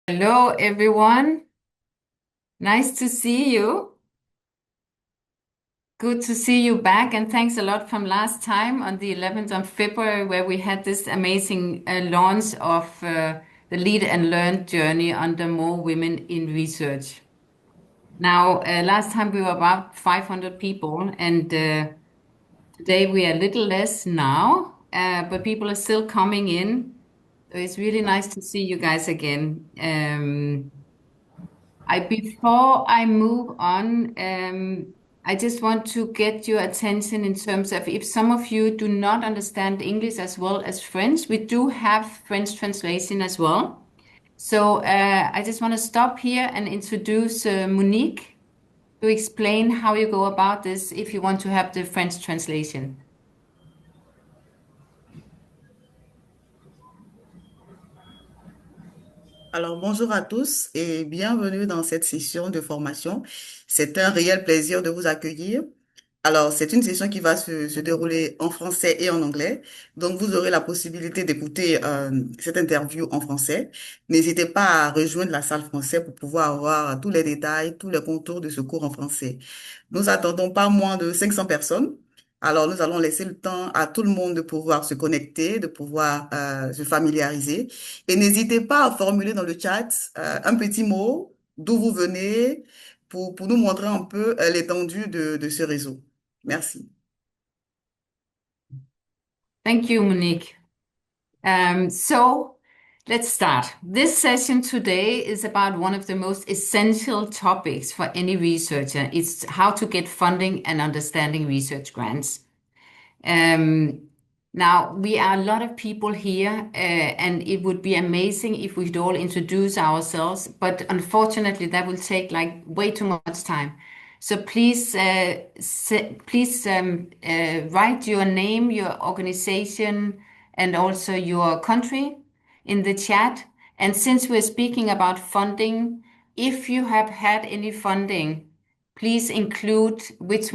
Hello, everyone. Nice to see you. Good to see you back, and thanks a lot from last time on the 11th of February, where we had this amazing launch of the Lead and Learn journey under more women in research. Now, last time we were about 500 people, and today we are a little less now, but people are still coming in. So it's really nice to see you guys again. Before I move on, I just want to get your attention in terms of if some of you do not understand English as well as French, we do have French translation as well. So I just want to stop here and introduce Monique to explain how you go about this if you want to have the French translation. Alors, bonjour à tous et bienvenue dans cette session de formation. C'est un réel plaisir de vous accueillir. Alors, c'est une session qui va se dérouler en français et en anglais. Donc, vous aurez la possibilité d'écouter cette interview en français. N'hésitez pas à rejoindre la salle française pour pouvoir avoir tous les détails, tous les contours de ce cours en français. Nous attendons pas moins de 500 personnes. Alors, nous allons laisser le temps à tout le monde de pouvoir se connecter, de pouvoir se familiariser. Et n'hésitez pas à formuler dans le chat un petit mot d'où vous venez pour nous montrer un peu l'étendue de ce réseau. Merci. Thank you, Monique. So let's start. This session today is about one of the most essential topics for any researcher. It's how to get funding and understanding research grants. Um, Now, we are a lot of people here, and it would be amazing if we'd all introduce ourselves, but unfortunately, that will take like way too much time. So please write your name, your organization, and also your country in the chat. And since we're speaking about funding, if you have had any funding, please include which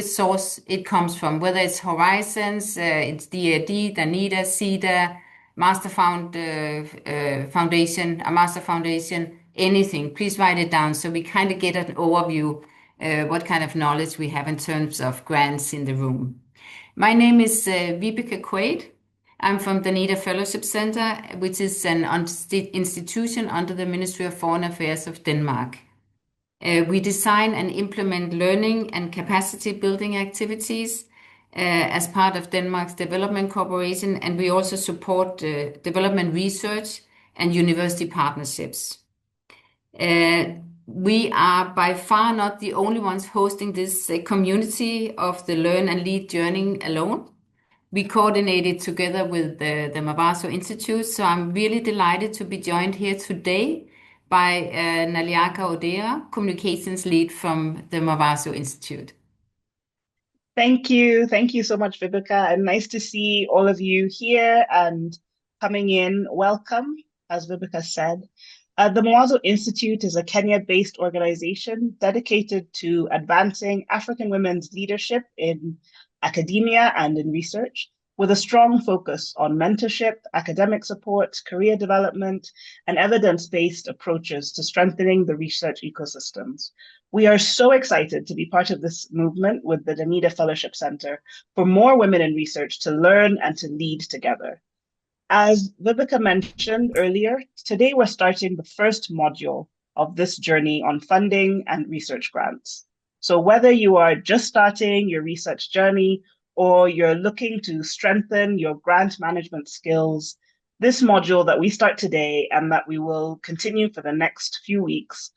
source it comes from, whether it's Horizons, it's DAD, Danida, CEDA, Foundation, a Master Foundation, anything. Please write it down so we kind of get an overview what kind of knowledge we have in terms of grants in the room. My name is Vibeke Quaid. I'm from Danida Fellowship Center, which is an institution under the Ministry of Foreign Affairs of Denmark. We design and implement learning and capacity building activities as part of Denmark's development cooperation, and we also support development research and university partnerships. We are by far not the only ones hosting this community of the Learn and Lead journey alone. We coordinated together with the Mavaso Institute, so I'm really delighted to be joined here today by Naliaka Odera, Communications Lead from the Mavaso Institute. Thank you. Thank you so much, Vibeke. And nice to see all of you here and coming in. Welcome, as Vibeke said. The Mawazo Institute is a Kenya-based organization dedicated to advancing African women's leadership in academia and in research, with a strong focus on mentorship, academic support, career development, and evidence-based approaches to strengthening the research ecosystems. We are so excited to be part of this movement with the Danida Fellowship Center for more women in research to learn and to lead together. As Vibeke mentioned earlier, today we're starting the first module of this journey on funding and research grants. So whether you are just starting your research journey or you're looking to strengthen your grant management skills, this module that we start today and that we will continue for the next few weeks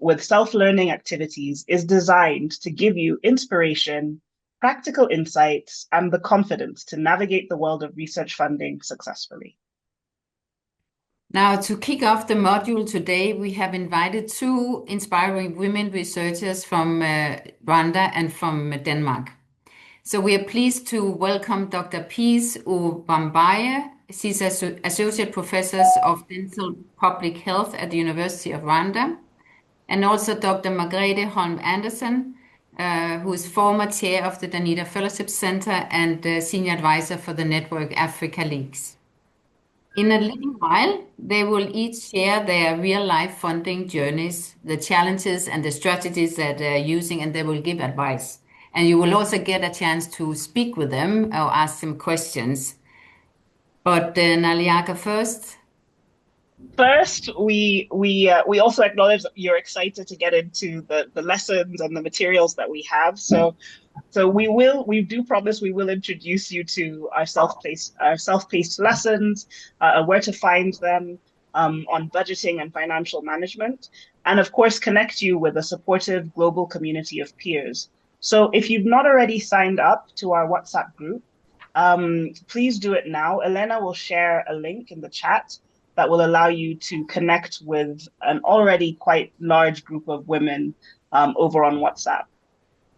with self-learning activities is designed to give you inspiration, practical insights, and the confidence to navigate the world of research funding successfully. Now, to kick off the module today, we have invited two inspiring women researchers from Rwanda and from Denmark. So we are pleased to welcome Dr. Peace Ubambaye. She's Associate Professor of Dental Public Health at the University of Rwanda, and also Dr. Margaret Holm Andersen, who is former chair of the Danida Fellowship Center and senior advisor for the Network Africa Leagues. In a little while, they will each share their real life funding journeys, the challenges and the strategies that they're using, and they will give advice. And you will also get a chance to speak with them or ask them questions. But Naliaka first. First, we also acknowledge that you're excited to get into the lessons and the materials that we have. So we do promise we will introduce you to our self-paced lessons, where to find them, on budgeting and financial management, and of course connect you with a supportive global community of peers. So if you've not already signed up to our WhatsApp group, please do it now. Elena will share a link in the chat that will allow you to connect with an already quite large group of women, over on WhatsApp.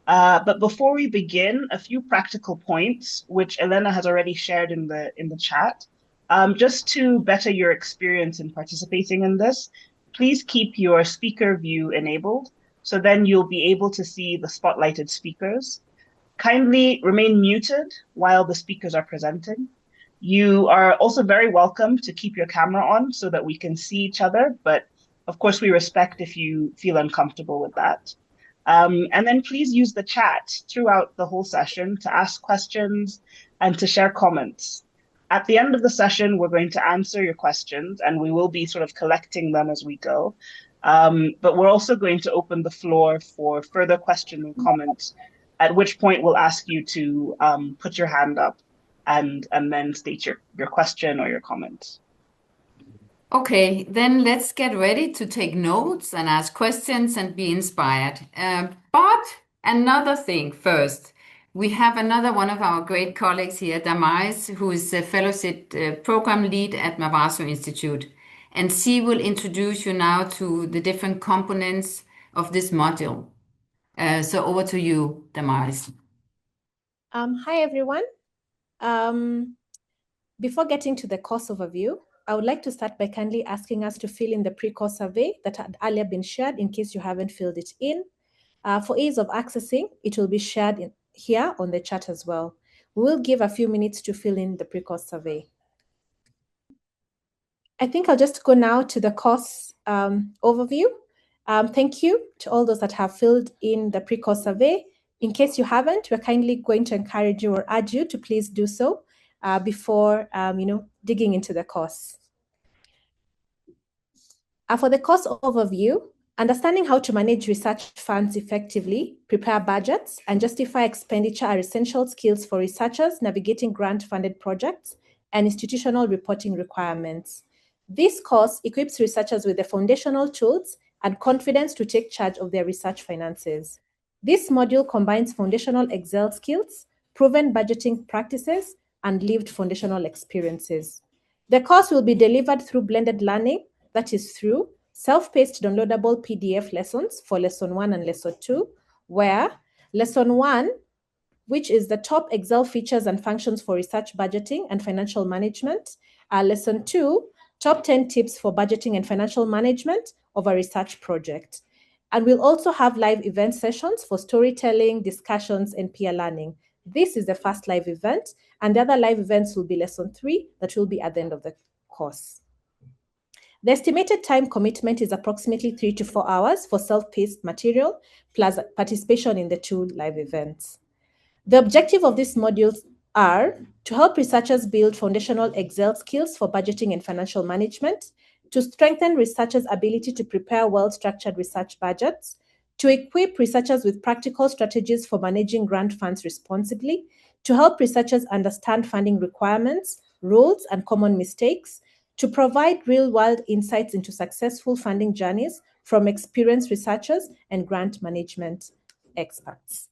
But before we begin, a few practical points, which Elena has already shared in the chat. Just to better your experience in participating in this, please keep your speaker view enabled, so then you'll be able to see the spotlighted speakers. Kindly remain muted while the speakers are presenting. You are also very welcome to keep your camera on so that we can see each other, but of course we respect if you feel uncomfortable with that. And then please use the chat throughout the whole session to ask questions and to share comments. At the end of the session, we're going to answer your questions and we will be sort of collecting them as we go. But we're also going to open the floor for further questions and comments, at which point we'll ask you to put your hand up and then state your question or your comment. Okay, then let's get ready to take notes and ask questions and be inspired. But another thing first, we have another one of our great colleagues here, Damaris, who is a fellowship program lead at Mavaso Institute. And she will introduce you now to the different components of this module. So over to you, Damaris. Hi, everyone. Before getting to the course overview, I would like to start by kindly asking us to fill in the pre-course survey that had earlier been shared in case you haven't filled it in. For ease of accessing, it will be shared here on the chat as well. We will give a few minutes to fill in the pre-course survey. I think I'll just go now to the course overview. Thank you to all those that have filled in the pre-course survey. In case you haven't, we're kindly going to encourage you or urge you to please do so before digging into the course. For the course overview, understanding how to manage research funds effectively, prepare budgets, and justify expenditure are essential skills for researchers navigating grant-funded projects and institutional reporting requirements. This course equips researchers with the foundational tools and confidence to take charge of their research finances. This module combines foundational Excel skills, proven budgeting practices, and lived foundational experiences. The course will be delivered through blended learning, that is through self-paced downloadable PDF lessons for Lesson 1 and Lesson 2, where Lesson 1, which is the top Excel features and functions for research budgeting and financial management, Lesson 2, top 10 tips for budgeting and financial management of a research project. And we'll also have live event sessions for storytelling, discussions, and peer learning. This is the first live event, and the other live events will be Lesson 3 that will be at the end of the course. The estimated time commitment is approximately 3 to 4 hours for self-paced material, plus participation in the 2 live events. The objective of these modules are to help researchers build foundational Excel skills for budgeting and financial management, to strengthen researchers' ability to prepare well-structured research budgets, to equip researchers with practical strategies for managing grant funds responsibly, to help researchers understand funding requirements, rules, and common mistakes, to provide real-world insights into successful funding journeys from experienced researchers and grant management experts.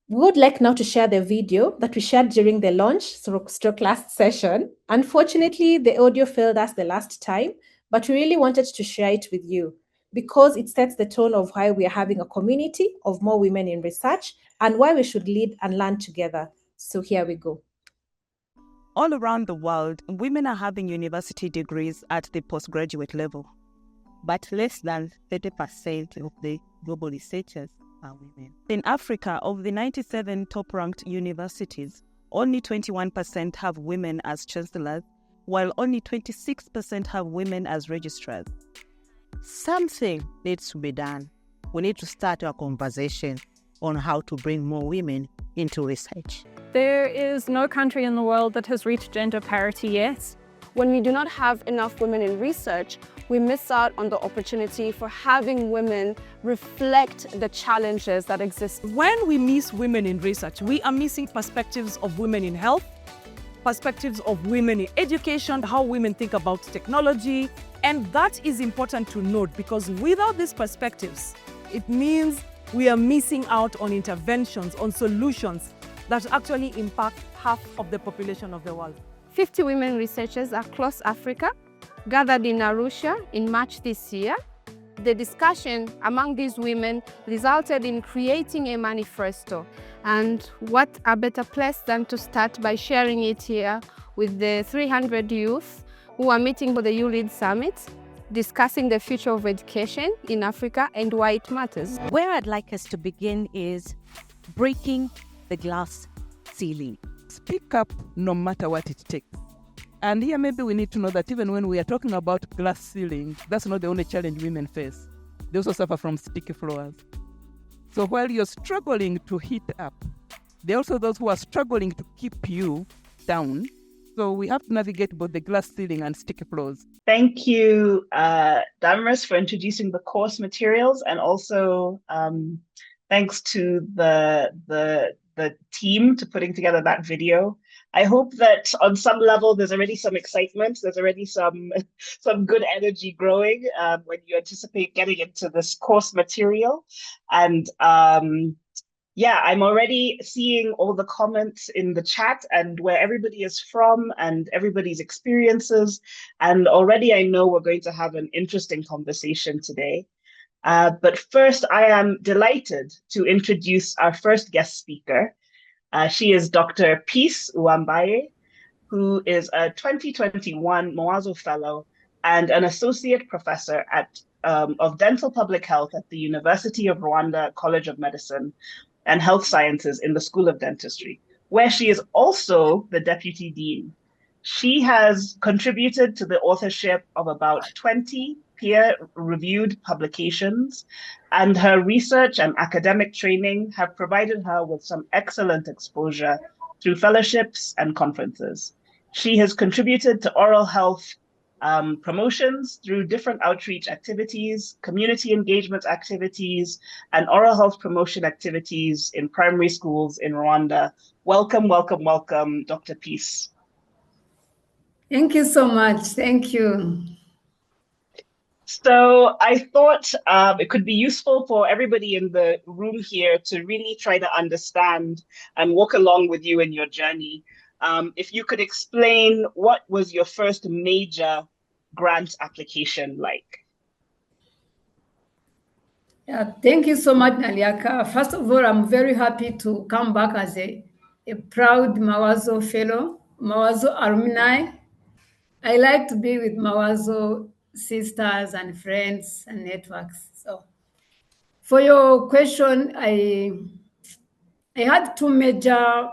We would like now to share the video that we shared during the launch stroke last session. Unfortunately, the audio failed us the last time, but we really wanted to share it with you because it sets the tone of why we are having a community of more women in research and why we should lead and learn together. So here we go. All around the world, women are having university degrees at the postgraduate level, but less than 30% of the global researchers are women. In Africa, of the 97 top-ranked universities, only 21% have women as chancellors, while only 26% have women as registrars. Something needs to be done. We need to start a conversation on how to bring more women into research. There is no country in the world that has reached gender parity yet. When we do not have enough women in research, we miss out on the opportunity for having women reflect the challenges that exist. When we miss women in research, we are missing perspectives of women in health, perspectives of women in education, how women think about technology. And that is important to note, because without these perspectives, it means we are missing out on interventions, on solutions that actually impact half of the population of the world. 50 women researchers across Africa gathered in Arusha in March this year. The discussion among these women resulted in creating a manifesto. And what a better place than to start by sharing it here with the 300 youth who are meeting for the YouLead Summit, discussing the future of education in Africa and why it matters. Where I'd like us to begin is breaking the glass ceiling. Speak up no matter what it takes. And here maybe we need to know that even when we are talking about glass ceiling, that's not the only challenge women face. They also suffer from sticky floors. So while you're struggling to heat up, there are also those who are struggling to keep you down. So we have to navigate both the glass ceiling and sticky floors. Thank you, Damaris, for introducing the course materials, and also thanks to the team to putting together that video. I hope that on some level there's already some excitement, there's already some good energy growing when you anticipate getting into this course material. And yeah, I'm already seeing all the comments in the chat and where everybody is from and everybody's experiences. And already I know we're going to have an interesting conversation today. But first, I am delighted to introduce our first guest speaker. She is Dr. Peace Uwambaye, who is a 2021 Mawazo Fellow and an Associate Professor of Dental Public Health at the University of Rwanda College of Medicine and Health Sciences in the School of Dentistry, where she is also the Deputy Dean. She has contributed to the authorship of about 20 peer-reviewed publications, and her research and academic training have provided her with some excellent exposure through fellowships and conferences. She has contributed to oral health promotions through different outreach activities, community engagement activities, and oral health promotion activities in primary schools in Rwanda. Welcome, welcome, welcome, Dr. Peace. Thank you so much. Thank you. So I thought it could be useful for everybody in the room here to really try to understand and walk along with you in your journey. If you could explain, what was your first major grant application like? Yeah, thank you so much, Naliaka. First of all, I'm very happy to come back as a proud Mawazo Fellow, Mawazo alumni. I like to be with Mawazo sisters and friends and networks. So for your question, I had two major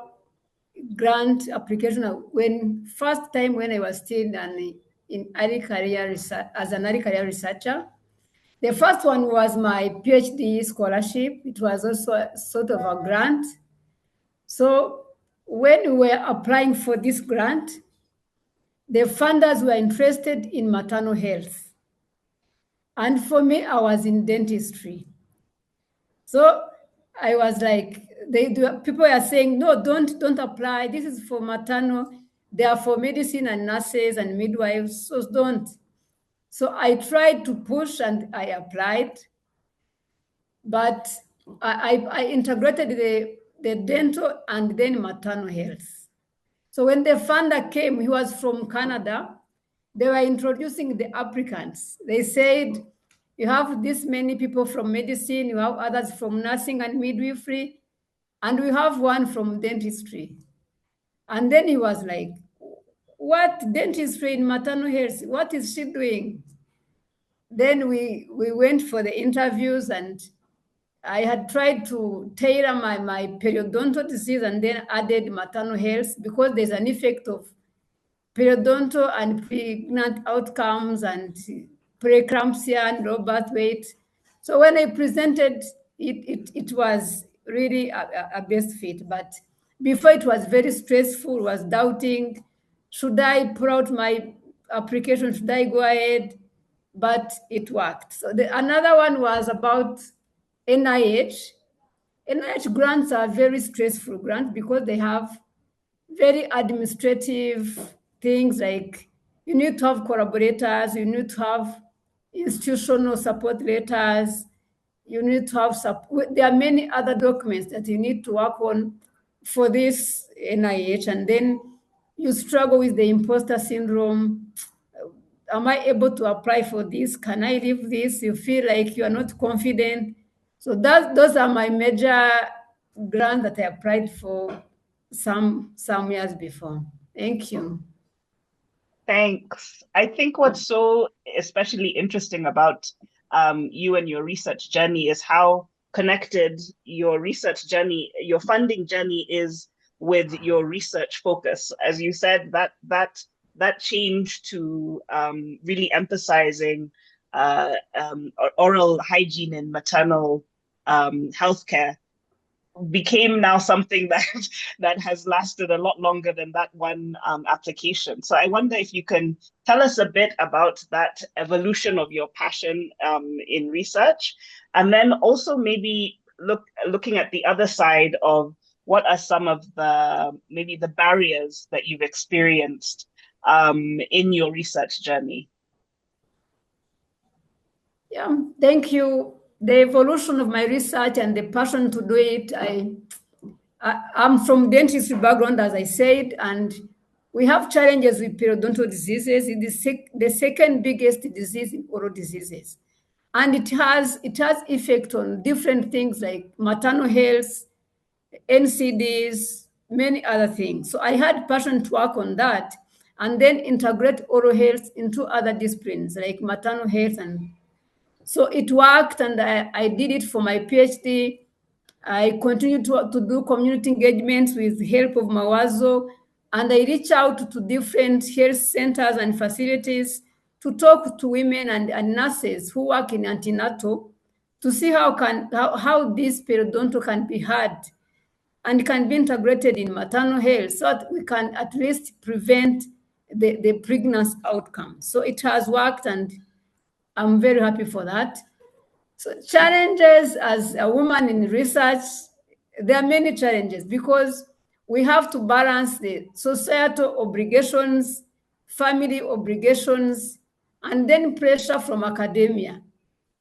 grant application first time when I was still in early career research, as an early career researcher. The first one was my PhD scholarship. It was also a sort of a grant. So when we were applying for this grant, the funders were interested in maternal health. And for me, I was in dentistry. So I was like, people are saying, no, don't apply. This is for maternal. They are for medicine and nurses and midwives, so don't. So I tried to push and I applied, but I integrated the dental and then maternal health. So when the funder came, he was from Canada, they were introducing the applicants. They said, you have this many people from medicine, you have others from nursing and midwifery, and we have one from dentistry. And then he was like, what dentistry in maternal health? What is she doing? Then we went for the interviews, and I had tried to tailor my periodontal disease and then added maternal health because there's an effect of periodontal and pregnant outcomes and preeclampsia and low birth weight. So when I presented it was really a best fit. But before it was very stressful, was doubting, should I put out my application, should I go ahead? But it worked. So another one was about NIH. NIH grants are very stressful grants because they have very administrative things like you need to have collaborators, you need to have institutional support letters, you need to have support. There are many other documents that you need to work on for this NIH, and then you struggle with the imposter syndrome. Am I able to apply for this? Can I leave this? You feel like you are not confident. So those are my major grants that I applied for some years before. Thank you. Thanks. I think what's so especially interesting about you and your research journey is how connected your research journey, your funding journey is with your research focus. As you said, that change to really emphasizing oral hygiene and maternal healthcare became now something that has lasted a lot longer than that one application. So I wonder if you can tell us a bit about that evolution of your passion in research, and then also maybe looking at the other side of what are some of maybe the barriers that you've experienced in your research journey. Yeah, thank you. The evolution of my research and the passion to do it, I'm from dentistry background, as I said, and we have challenges with periodontal diseases. It is the second biggest disease in oral diseases. And it has effect on different things like maternal health, NCDs, many other things. So I had passion to work on that and then integrate oral health into other disciplines like maternal health. And so it worked, and I did it for my PhD. I continued to do community engagements with the help of Mawazo, and I reach out to different health centers and facilities to talk to women and nurses who work in antenatal to see how this periodontal can be had and can be integrated in maternal health so that we can at least prevent the pregnancy outcome. So it has worked, and I'm very happy for that. So challenges as a woman in research, there are many challenges because we have to balance the societal obligations, family obligations, and then pressure from academia.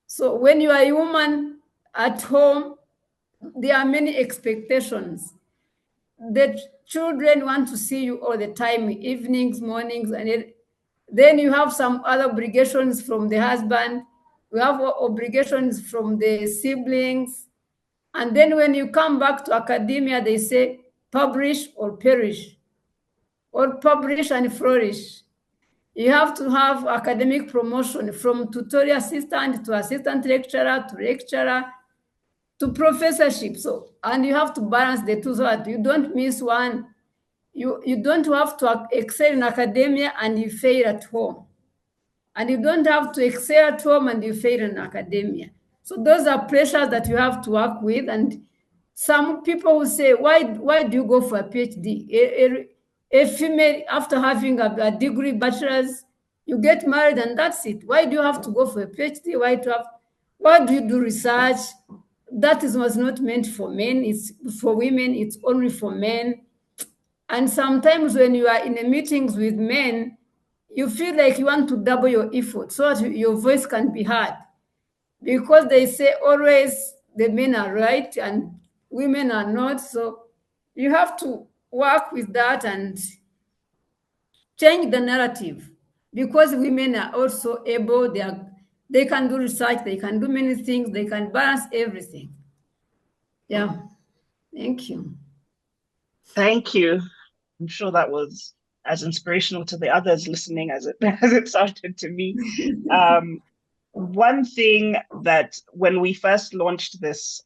So when you are a woman at home, there are many expectations. The children want to see you all the time, evenings, mornings, and then you have some other obligations from the husband. We have obligations from the siblings. And then when you come back to academia, they say publish or perish, or publish and flourish. You have to have academic promotion from tutorial assistant to assistant lecturer to professorship. So, and you have to balance the two so that you don't miss one. You don't have to excel in academia and you fail at home. And you don't have to excel at home and you fail in academia. So those are pressures that you have to work with. And some people will say, why do you go for a PhD? A female, after having a degree, bachelor's, you get married and that's it. Why do you have to go for a PhD? Why do you do research? That was not meant for men. It's for women. It's only for men. And sometimes when you are in the meetings with men, you feel like you want to double your effort so that your voice can be heard. Because they say always the men are right and women are not. So you have to work with that and change the narrative. Because women are also able, they can do research, they can do many things, they can balance everything. Yeah, thank you. Thank you. I'm sure that was as inspirational to the others listening as it sounded to me. one thing that when we first launched this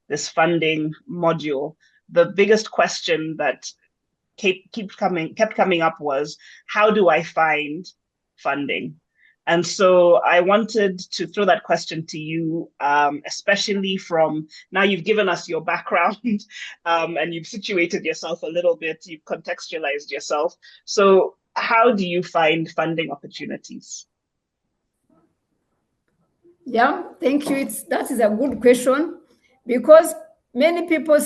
this funding module, the biggest question that kept coming up was, how do I find funding? And so I wanted to throw that question to you, especially from now you've given us your background and you've situated yourself a little bit, you've contextualized yourself. So how do you find funding opportunities? Yeah, thank you. That is a good question, because many people,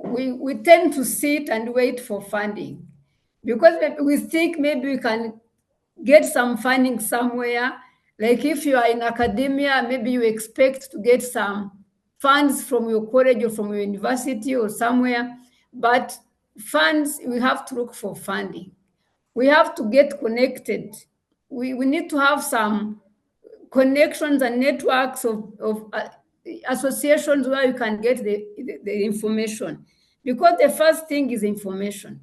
we tend to sit and wait for funding, because we think maybe we can get some funding somewhere. Like if you are in academia, maybe you expect to get some funds from your college or from your university or somewhere. But funds, we have to look for funding. We have to get connected. We need to have some connections and networks of associations where you can get the information. Because the first thing is information.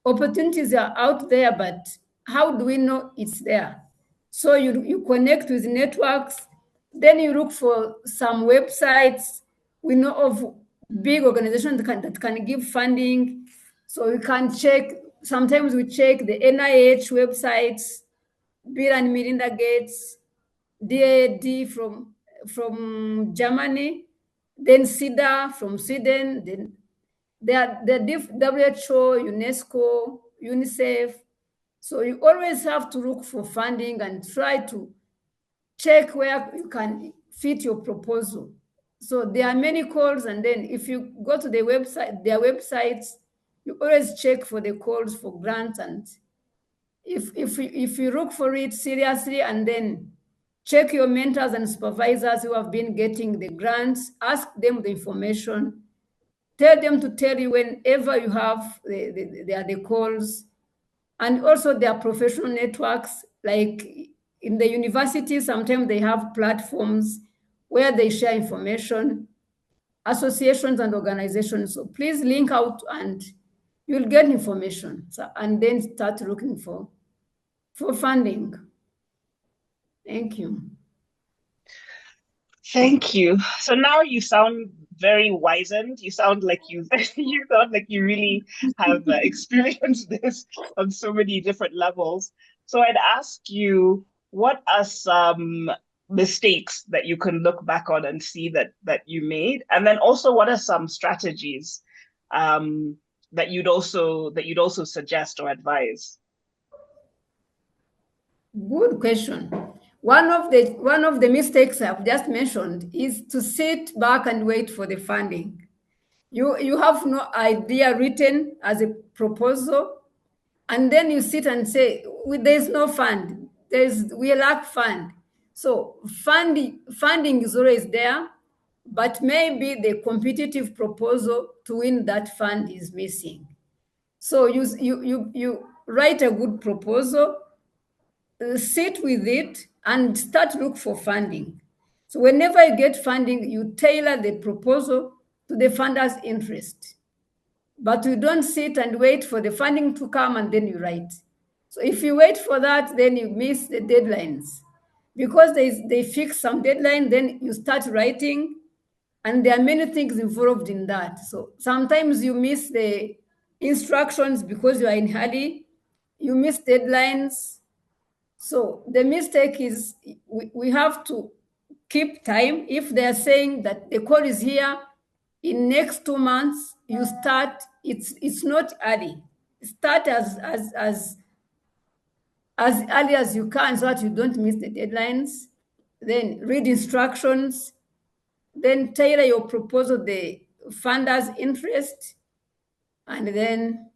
Opportunities are out there, but how do we know it's there? So you connect with networks, then you look for some websites. We know of big organizations that can give funding. So you can check, sometimes we check the NIH websites, Bill and Melinda Gates, DAD from Germany, then SIDA from Sweden, then the WHO, UNESCO, UNICEF. So you always have to look for funding and try to check where you can fit your proposal. So there are many calls, and then if you go to their websites, you always check for the calls for grants, and if you look for it seriously, and then check your mentors and supervisors who have been getting the grants, ask them the information, tell them to tell you whenever you have the calls, and also their professional networks. Like in the university, sometimes they have platforms where they share information, associations and organizations. So please link out and you'll get information. So, and then start looking for funding. Thank you. Thank you. So now you sound very wizened. You sound like you sound like you really have experienced this on so many different levels. So I'd ask you, what are some mistakes that you can look back on and see that you made? And then also, what are some strategies that you'd also suggest or advise? Good question. One of the mistakes I've just mentioned is to sit back and wait for the funding. You have no idea written as a proposal, and then you sit and say, there's no fund. We lack fund. So funding is always there, but maybe the competitive proposal to win that fund is missing. So you write a good proposal, sit with it, and start look for funding. So whenever you get funding, you tailor the proposal to the funder's interest. But you don't sit and wait for the funding to come and then you write. So if you wait for that, then you miss the deadlines. Because they fix some deadline, then you start writing, and there are many things involved in that. So sometimes you miss the instructions because you are in hurry, you miss deadlines. So the mistake is we have to keep time. If they're saying that the call is here in next 2 months, you start. It's not early. Start as early as you can so that you don't miss the deadlines. Then read instructions. Then tailor your proposal the funder's interest, and then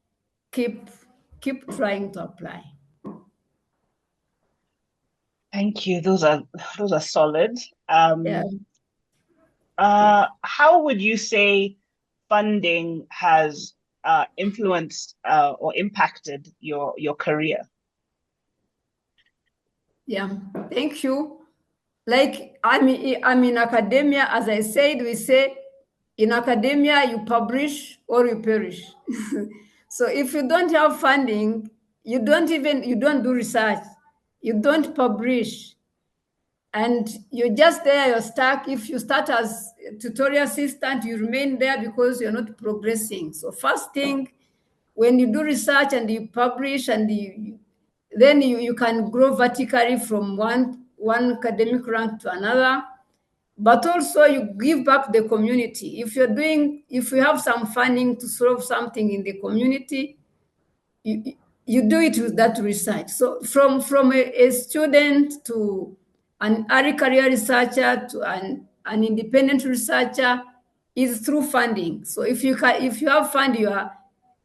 keep trying to apply. Thank you. Those are solid. Yeah. How would you say funding has influenced or impacted your career? Yeah, thank you. Like I'm in academia, as I said, we say in academia you publish or you perish. So if you don't have funding, you don't do research, you don't publish, and you're just there, you're stuck. If you start as a tutorial assistant, you remain there because you're not progressing. So first thing, when you do research and you publish and then you can grow vertically from one academic rank to another, but also you give back the community. If you have some funding to solve something in the community, you do it with that research. So from a student to an early career researcher to an independent researcher is through funding. So if you have fund, you are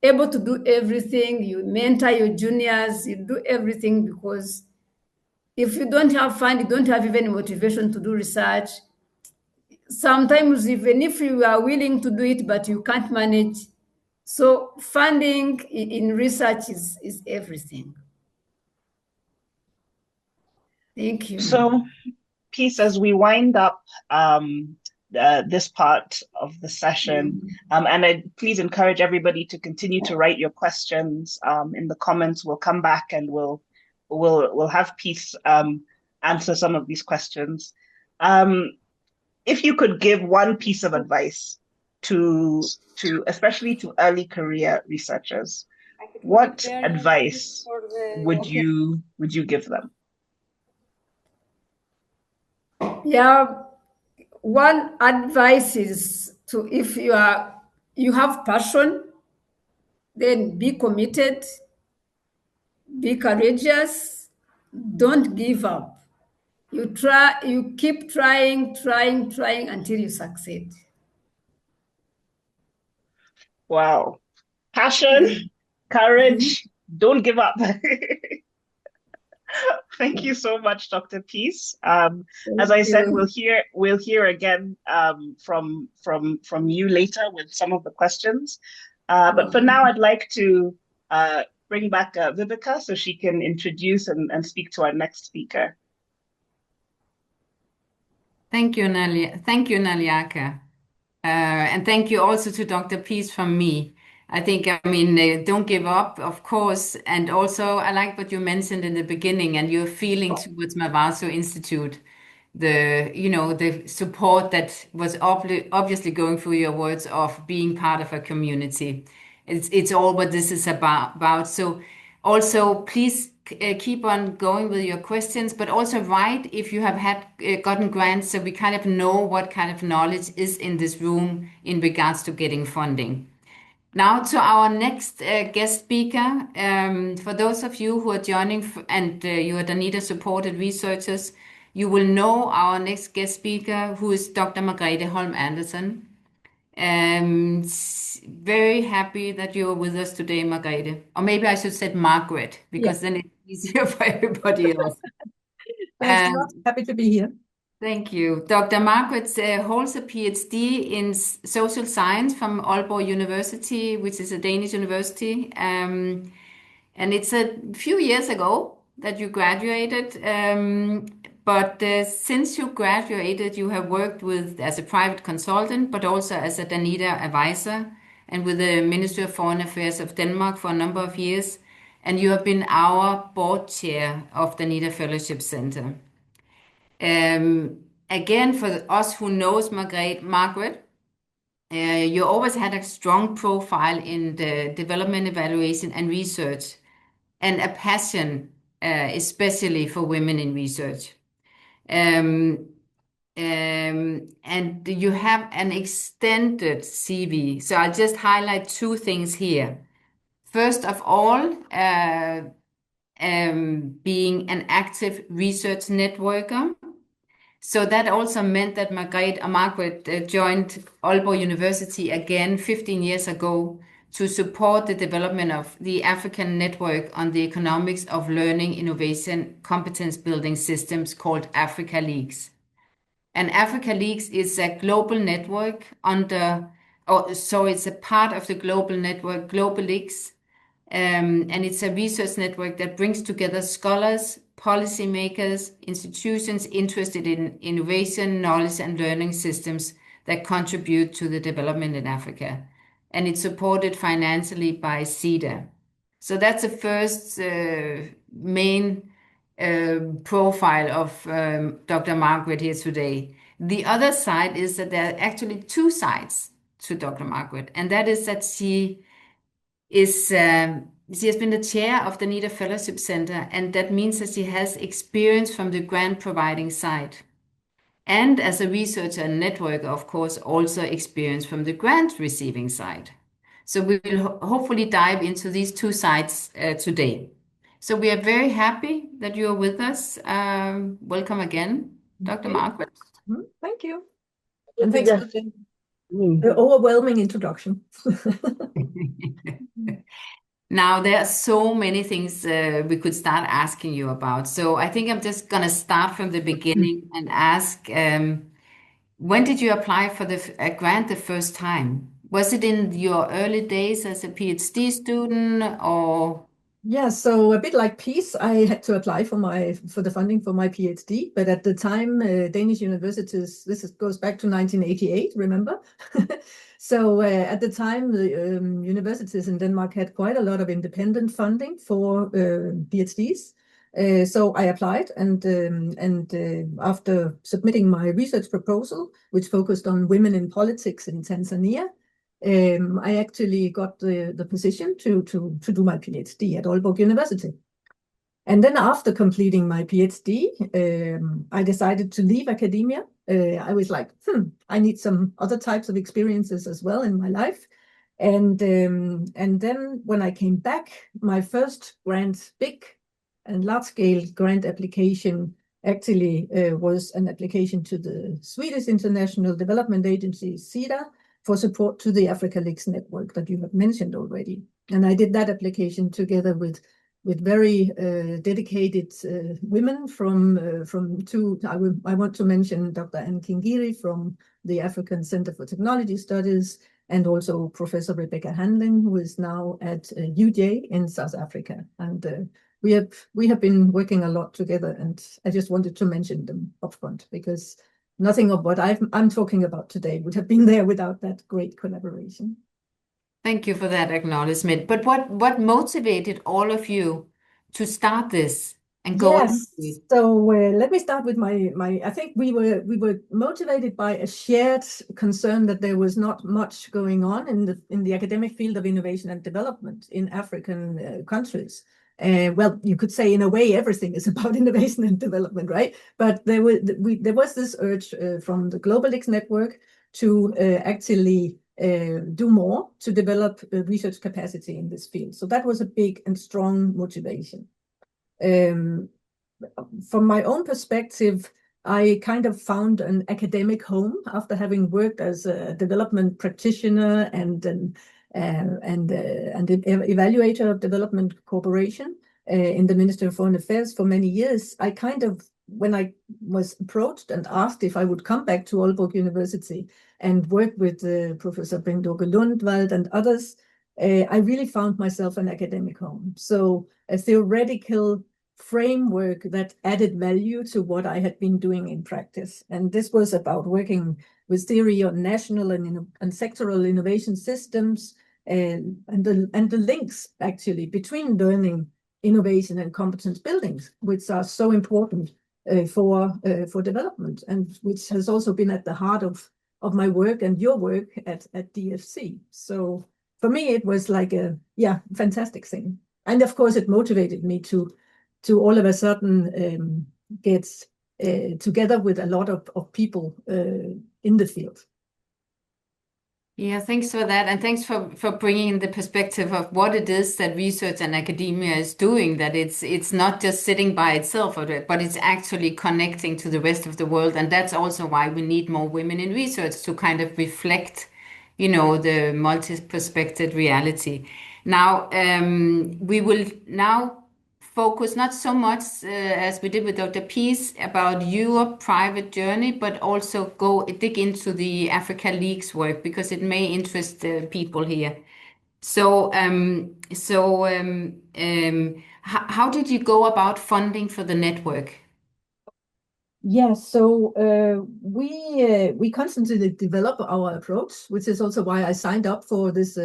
able to do everything. You mentor your juniors, you do everything, because if you don't have fund, you don't have even motivation to do research. Sometimes even if you are willing to do it, but you can't manage. So funding in research is everything. Thank you. So, Peace, as we wind up this part of the session, and I please encourage everybody to continue to write your questions in the comments. We'll come back and we'll have Peace answer some of these questions. If you could give one piece of advice to especially to early career researchers, what advice would you give them? Yeah, one advice is to, if you have passion, then be committed, be courageous, don't give up. You keep trying until you succeed. Wow. Passion, courage, don't give up. Thank you so much, Dr. Peace. As I said, we'll hear again from you later with some of the questions. But for now, I'd like to bring back Vibeke so she can introduce and speak to our next speaker. Thank you, Naliaka. And thank you also to Dr. Peace from me. I think, don't give up, of course. And also, I like what you mentioned in the beginning and your feeling towards Mavaso Institute, the support that was obviously going through your words of being part of a community. It's all what this is about. So also, please keep on going with your questions, but also write if you have gotten grants, so we kind of know what kind of knowledge is in this room in regards to getting funding. Now to our next guest speaker. For those of you who are joining and you are Danida supported researchers, you will know our next guest speaker, who is Dr. Margrethe Holm Andersen. Very happy that you're with us today, Margrethe. Or maybe I should say Margaret, because then it's easier for everybody else. Thanks, happy to be here. Thank you. Dr. Margaret holds a PhD in social science from Aalborg University, which is a Danish university. And it's a few years ago that you graduated. But since you graduated, you have worked as a private consultant, but also as a Danida advisor, and with the Ministry of Foreign Affairs of Denmark for a number of years. And you have been our board chair of the Danida Fellowship Center. Again, for us who knows Margaret, you always had a strong profile in the development evaluation and research, and a passion, especially for women in research. And you have an extended CV. So I'll just highlight two things here. First of all, being an active research networker. So that also meant that Margaret joined Aalborg University again 15 years ago to support the development of the African network on the economics of learning, innovation, competence building systems called Africa Leagues. And Africa Leagues is a global network so it's a part of the global network, Global Leagues. And it's a research network that brings together scholars, policymakers, institutions interested in innovation, knowledge, and learning systems that contribute to the development in Africa. And it's supported financially by CEDA. So that's the first main profile of Dr. Margaret here today. The other side is that there are actually two sides to Dr. Margaret, and that is that she has been the chair of the NIDA Fellowship Center, and that means that she has experience from the grant providing side. And as a researcher and networker, of course, also experience from the grant receiving side. So we will hopefully dive into these two sides today. So we are very happy that you are with us. Welcome again, Dr. Margaret. Thank you. And thanks for the overwhelming introduction. Now, there are so many things we could start asking you about. So I think I'm just going to start from the beginning and ask, when did you apply for the grant the first time? Was it in your early days as a PhD student or? Yeah, so a bit like Peace, I had to apply for the funding for my PhD, but at the time, Danish universities, goes back to 1988, remember? So at the time, the universities in Denmark had quite a lot of independent funding for PhDs. So I applied, and after submitting my research proposal, which focused on women in politics in Tanzania, I actually got the position to do my PhD at Aalborg University. And then after completing my PhD, I decided to leave academia. I was like, I need some other types of experiences as well in my life. And then when I came back, my first big and large-scale grant application actually was an application to the Swedish International Development Agency, SIDA, for support to the Africa Leaks network that you have mentioned already. And I did that application together with very dedicated women from two. I want to mention Dr. Anne Kingiri from the African Center for Technology Studies, and also Professor Rebecca Hanlin, who is now at UJ in South Africa. And we have been working a lot together, and I just wanted to mention them upfront because nothing of what I'm talking about today would have been there without that great collaboration. Thank you for that acknowledgement. But what motivated all of you to start this and go into it? So let me start with my. I think we were motivated by a shared concern that there was not much going on in the academic field of innovation and development in African countries. Well, you could say in a way everything is about innovation and development, right? But there was this urge from the Global X network to actually do more to develop research capacity in this field. So that was a big and strong motivation. From my own perspective, I kind of found an academic home after having worked as a development practitioner and evaluator of development cooperation in the Ministry of Foreign Affairs for many years. I kind of, when I was approached and asked if I would come back to Aalborg University and work with Professor Brindoke Lundvald and others, I really found myself an academic home. So a theoretical framework that added value to what I had been doing in practice. And this was about working with theory on national and sectoral innovation systems, and the links actually between learning, innovation, and competence buildings, which are so important for development, and which has also been at the heart of my work and your work at DFC. So for me, it was like a fantastic thing, and of course, it motivated me to all of a sudden get together with a lot of people in the field. Yeah, thanks for that. And thanks for bringing in the perspective of what it is that research and academia is doing, that it's not just sitting by itself, but it's actually connecting to the rest of the world. And that's also why we need more women in research to kind of reflect, the multi-perspective reality. Now, we will now focus not so much as we did with Dr. Peace about your private journey, but also dig into the Africa Leaks work because it may interest people here. So, how did you go about funding for the network? Yeah, so we constantly develop our approach, which is also why I signed up for this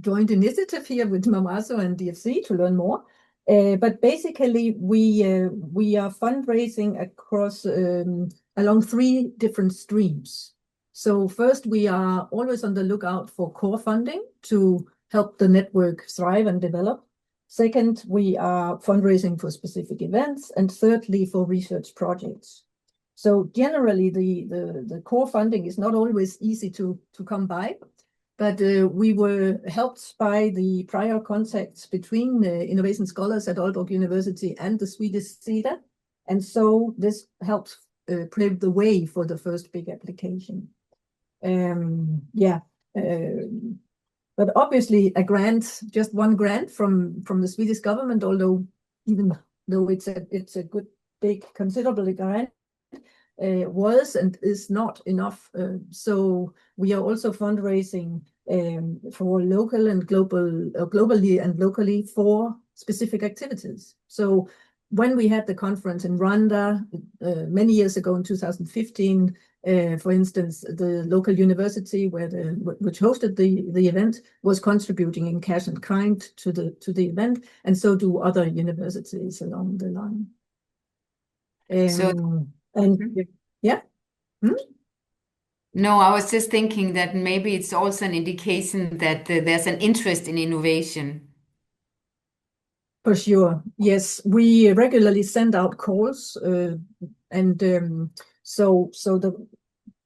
joint initiative here with Mamazo and DFC to learn more. But basically, we are fundraising across along 3 different streams. So first, we are always on the lookout for core funding to help the network thrive and develop. Second, we are fundraising for specific events, and thirdly, for research projects. So generally, the core funding is not always easy to come by, but we were helped by the prior contacts between innovation scholars at Aalborg University and the Swedish SIDA, and so this helped pave the way for the first big application. But obviously a grant, just one grant from the Swedish government, although even though it's a good, big, considerable grant, was and is not enough. So we are also fundraising for local and globally and locally for specific activities. So when we had the conference in Rwanda many years ago in 2015, for instance, the local university which hosted the event was contributing in cash and kind to the event, and so do other universities along the line. Yeah. No, I was just thinking that maybe it's also an indication that there's an interest in innovation. For sure. Yes, we regularly send out calls, and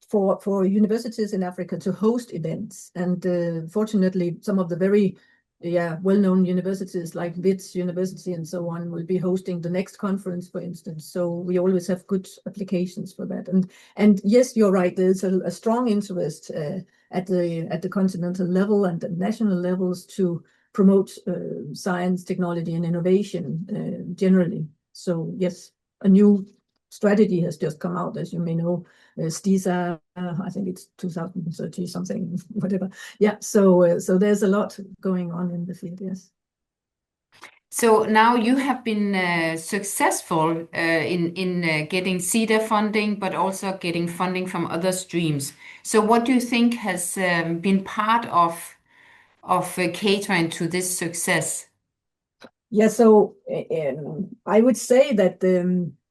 for universities in Africa to host events. And fortunately, some of the very well-known universities like Wits University and so on will be hosting the next conference, for instance. So we always have good applications for that. And yes, you're right. There's a strong interest at the continental level and the national levels to promote science, technology, and innovation generally. So yes, a new strategy has just come out, as you may know, STISA, I think it's 2030 something, whatever. Yeah, so there's a lot going on in the field, yes. So now you have been successful in getting SIDA funding, but also getting funding from other streams. So what do you think has been part of catering to this success? Yeah, so I would say that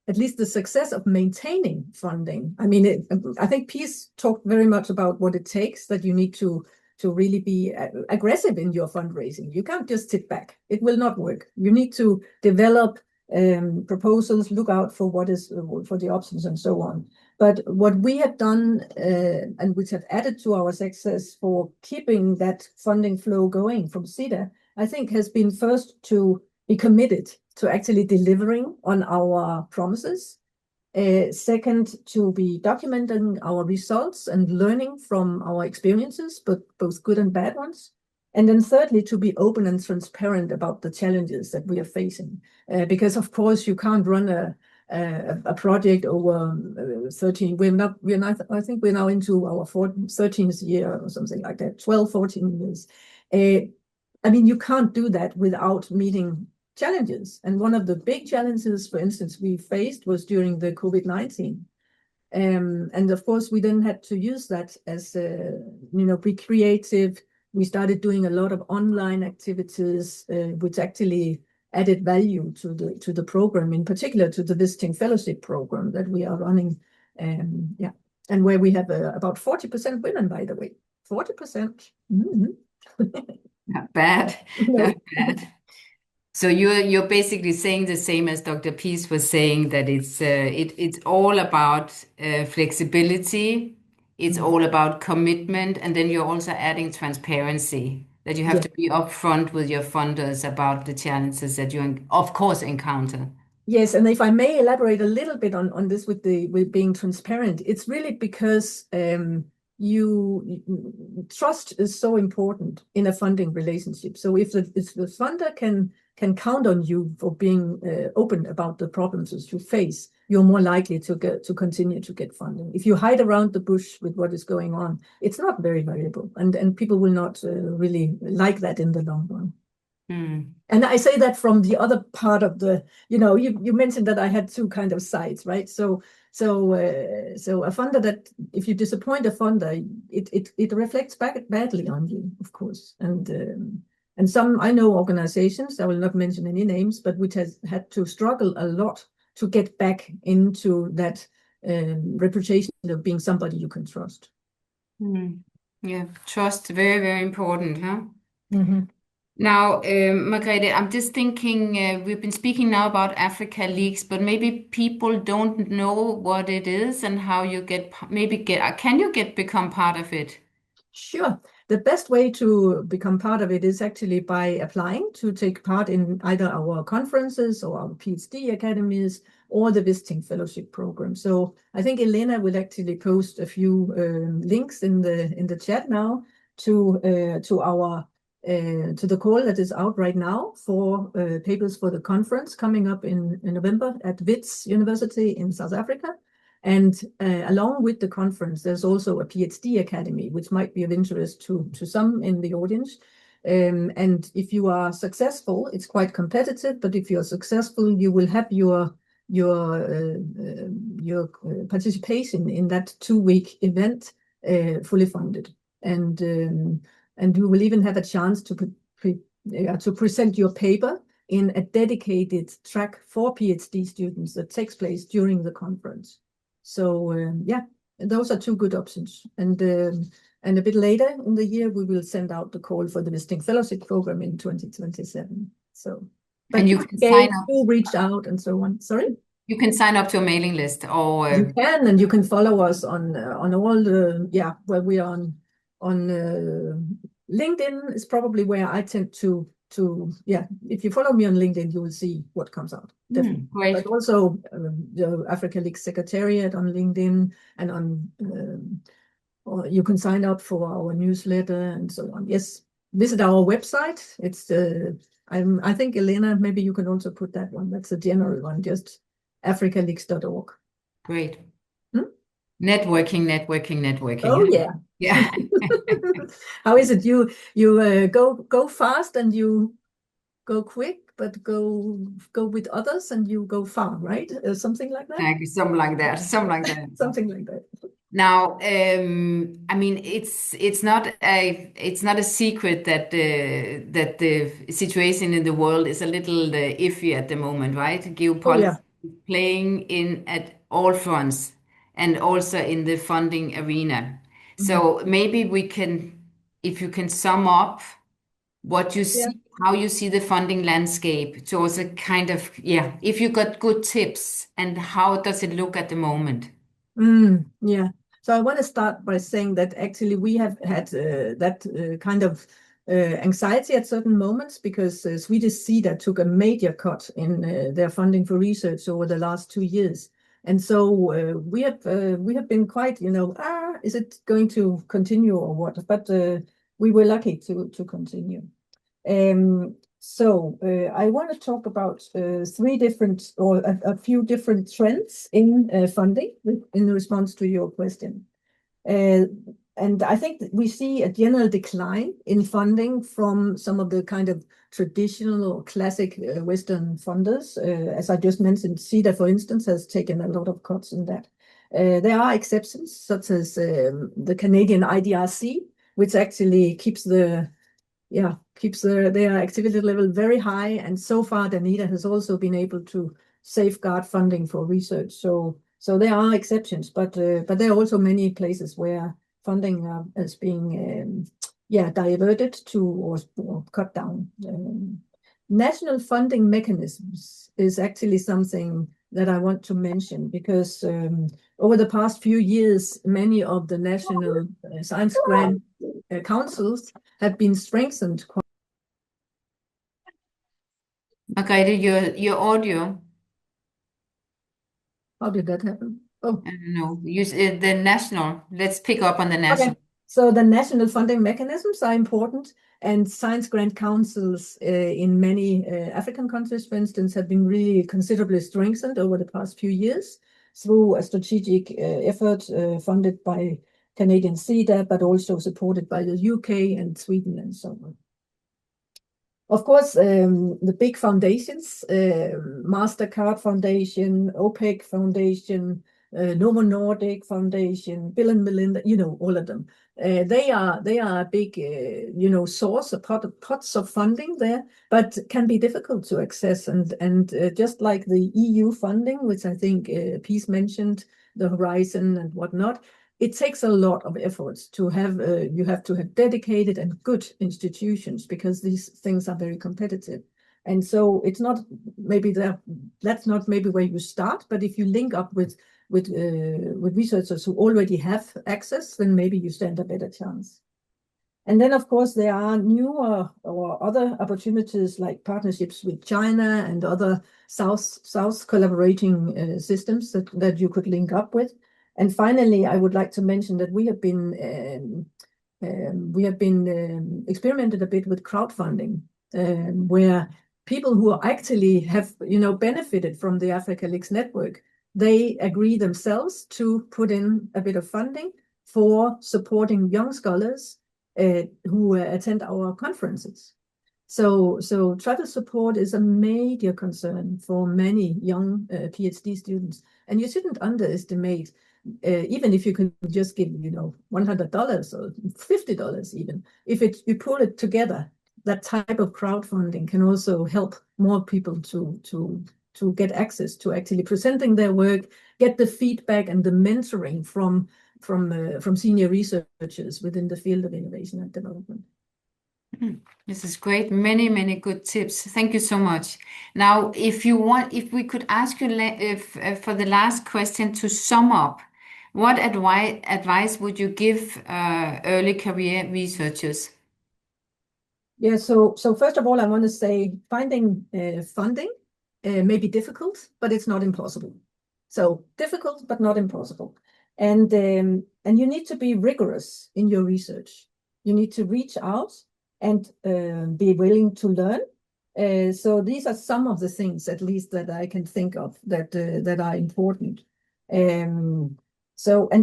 at least the success of maintaining funding. I mean, I think Peace talked very much about what it takes, that you need to really be aggressive in your fundraising. You can't just sit back. It will not work. You need to develop proposals, look out for what is for the options and so on. But what we have done and which have added to our success for keeping that funding flow going from SIDA, I think has been first to be committed to actually delivering on our promises. Second, to be documenting our results and learning from our experiences, but both good and bad ones. And then thirdly, to be open and transparent about the challenges that we are facing. Because of course you can't run a project over 13, I think we're now into our 13th year or something like that, 12, 14 years. I mean, you can't do that without meeting challenges. And one of the big challenges, for instance, we faced was during the COVID-19. And of course, we then had to use that as, be creative. We started doing a lot of online activities, which actually added value to the program, in particular to the visiting fellowship program that we are running. And where we have about 40% women, by the way, 40%. Not bad, not bad. So you're basically saying the same as Dr. Peace was saying, that it's all about flexibility, it's all about commitment, and then you're also adding transparency, that you have to be upfront with your funders about the challenges that you of course encounter. Yes, and if I may elaborate a little bit on this with being transparent, it's really because trust is so important in a funding relationship. So if the funder can count on you for being open about the problems that you face, you're more likely to continue to get funding. If you hide around the bush with what is going on, it's not very valuable, and people will not really like that in the long run. And I say that from the other part of the, you mentioned that I had two kind of sides, right? So a funder that, if you disappoint a funder, it reflects back badly on you, of course. And And some, I know organizations, I will not mention any names, but which has had to struggle a lot to get back into that reputation of being somebody you can trust. Yeah, trust, very, very important, huh? Mm-hmm. Now, Margrethe, I'm just thinking, we've been speaking now about Africa Leaks, but maybe people don't know what it is and how you can you become part of it? Sure. The best way to become part of it is actually by applying to take part in either our conferences or our PhD academies or the visiting fellowship program. So I think Elena will actually post a few links in the chat now to the call that is out right now for papers for the conference coming up in November at Wits University in South Africa. And along with the conference, there's also a PhD academy, which might be of interest to some in the audience. And if you are successful, it's quite competitive, but if you're successful, you will have your participation in that 2-week event fully funded. And you will even have a chance to present your paper in a dedicated track for PhD students that takes place during the conference. So yeah, those are 2 good options. And a bit later in the year, we will send out the call for the visiting fellowship program in 2027. So, but and you can sign up. Who reached out and so on. Sorry. You can sign up to a mailing list, or you can, and you can follow us on all the where we are on LinkedIn is probably where I tend to if you follow me on LinkedIn, you will see what comes out. Definitely. Great. But also the Africa League Secretariat on LinkedIn, and on or you can sign up for our newsletter and so on. Yes, visit our website. It's I think Elena, maybe you can also put that one. That's a general one, just africaleaks.org. Great. Networking. Oh yeah. Yeah. How is it? You go fast and you go quick, but go with others and you go far, right? Something like that. Something like that. Something like that. Now, I mean, it's not a secret that the situation in the world is a little iffy at the moment, right? Geopolitics is playing in at all fronts, and also in the funding arena. So maybe if you can sum up what you see, how you see the funding landscape, to also kind of, if you got good tips, and how does it look at the moment? Yeah. So I want to start by saying that actually we have had that kind of anxiety at certain moments, because Swedish SIDA took a major cut in their funding for research over the last 2 years. And so we have been quite, is it going to continue or what? But we were lucky to continue. So I want to talk about 3 different, or a few different trends in funding in response to your question. And I think that we see a general decline in funding from some of the kind of traditional or classic Western funders. As I just mentioned, SIDA, for instance, has taken a lot of cuts in that. There are exceptions, such as the Canadian IDRC, which actually keeps their activity level very high. And so far, Danita has also been able to safeguard funding for research. So there are exceptions, but there are also many places where funding is being diverted to or cut down. National funding mechanisms is actually something that I want to mention, because over the past few years, many of the national science grant councils have been strengthened. Margrethe, your audio. How did that happen? Oh, I don't know. Use the national. Let's pick up on the national. Okay. So the national funding mechanisms are important, and science grant councils in many African countries, for instance, have been really considerably strengthened over the past few years through a strategic effort funded by Canadian SIDA, but also supported by the UK and Sweden and so on. Of course, the big foundations, MasterCard Foundation, OPEC Foundation, Novo Nordic Foundation, Bill and Melinda, all of them. They are a big, source, pots of funding there, but can be difficult to access. And just like the EU funding, which I think Peace mentioned, the Horizon and whatnot, it takes a lot of efforts to have, you have to have dedicated and good institutions because these things are very competitive. And so it's not maybe that's not maybe where you start, but if you link up with researchers who already have access, then maybe you stand a better chance. And then, of course, there are newer or other opportunities like partnerships with China and other South collaborating systems that you could link up with. And finally, I would like to mention that we have been experimented a bit with crowdfunding, where people who actually have benefited from the Africa Leaks network, they agree themselves to put in a bit of funding for supporting young scholars who attend our conferences. So travel support is a major concern for many young PhD students, and you shouldn't underestimate. Even if you can just give, $100 or $50 even, if you pull it together, that type of crowdfunding can also help more people to get access to actually presenting their work, get the feedback and the mentoring from senior researchers within the field of innovation and development. This is great. Many, many good tips. Thank you so much. Now, if we could ask you for the last question to sum up, what advice would you give early career researchers? Yeah, so first of all, I want to say finding funding may be difficult, but it's not impossible. So difficult, but not impossible. And you need to be rigorous in your research. You need to reach out and be willing to learn. So these are some of the things, at least, that I can think of that are important. And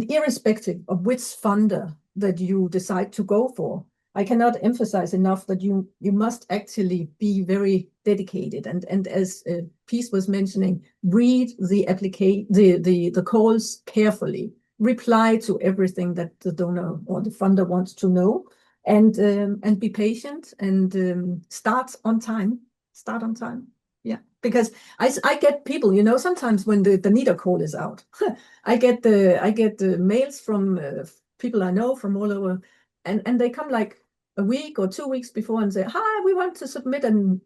irrespective of which funder that you decide to go for, I cannot emphasize enough that you must actually be very dedicated. And as Peace was mentioning, read the calls carefully, reply to everything that the donor or the funder wants to know, and be patient and start on time. Start on time. Yeah, because I get people, sometimes when the NIDA call is out, I get the mails from people I know from all over, and they come like a week or 2 weeks before and say, "Hi, we want to submit a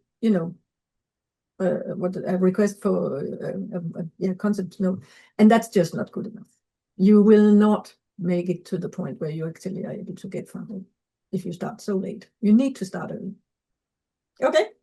request for a concept note," and that's just not good enough. You will not make it to the point where you actually are able to get funding if you start so late. You need to start early. Okay.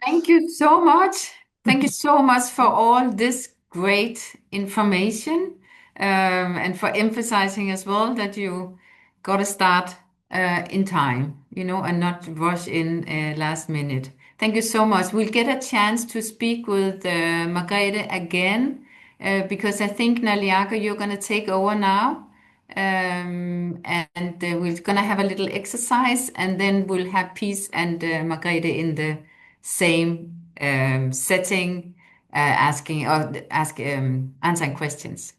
Thank you so much. Thank you so much for all this great information, and for emphasizing as well that you got to start in time, and not rush in last minute. Thank you so much. We'll get a chance to speak with Margrethe again, because I think, Naliaka, you're going to take over now. And we're going to have a little exercise, and then we'll have Peace and Margrethe in the same setting, answering questions.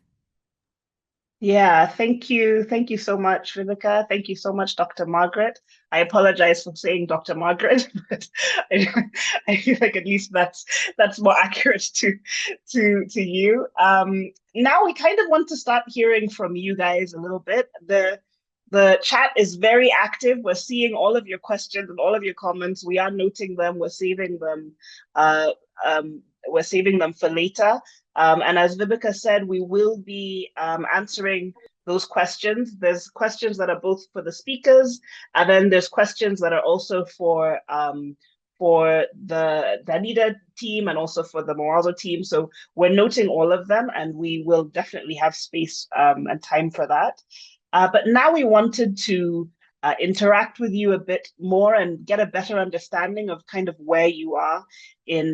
Yeah, thank you. Thank you so much, Vibeke. Thank you so much, Dr. Margaret. I apologize for saying Dr. Margaret, but I feel like at least that's more accurate to you. Now we kind of want to start hearing from you guys a little bit. The chat is very active. We're seeing all of your questions and all of your comments. We are noting them. We're saving them. We're saving them for later. And as Vibeke said, we will be answering those questions. There's questions that are both for the speakers, and then there's questions that are also for the Danida team and also for the Moazo team. So we're noting all of them, and we will definitely have space and time for that. But now we wanted to interact with you a bit more and get a better understanding of kind of where you are in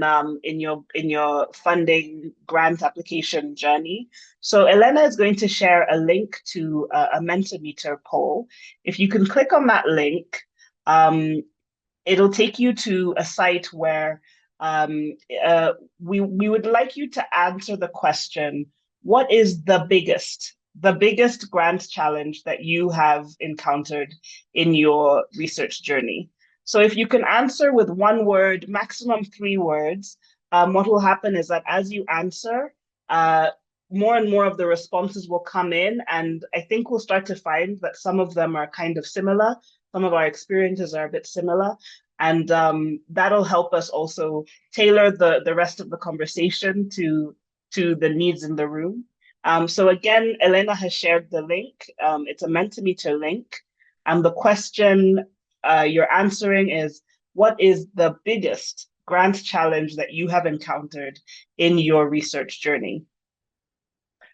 your funding grant application journey. So Elena is going to share a link to a Mentimeter poll. If you can click on that link, it'll take you to a site where we would like you to answer the question, what is the biggest grant challenge that you have encountered in your research journey? So if you can answer with one word, maximum 3 words, what will happen is that as you answer, more and more of the responses will come in, and I think we'll start to find that some of them are kind of similar. Some of our experiences are a bit similar, and that'll help us also tailor the rest of the conversation to the needs in the room. So again, Elena has shared the link. It's a Mentimeter link, and the question you're answering is, what is the biggest grant challenge that you have encountered in your research journey?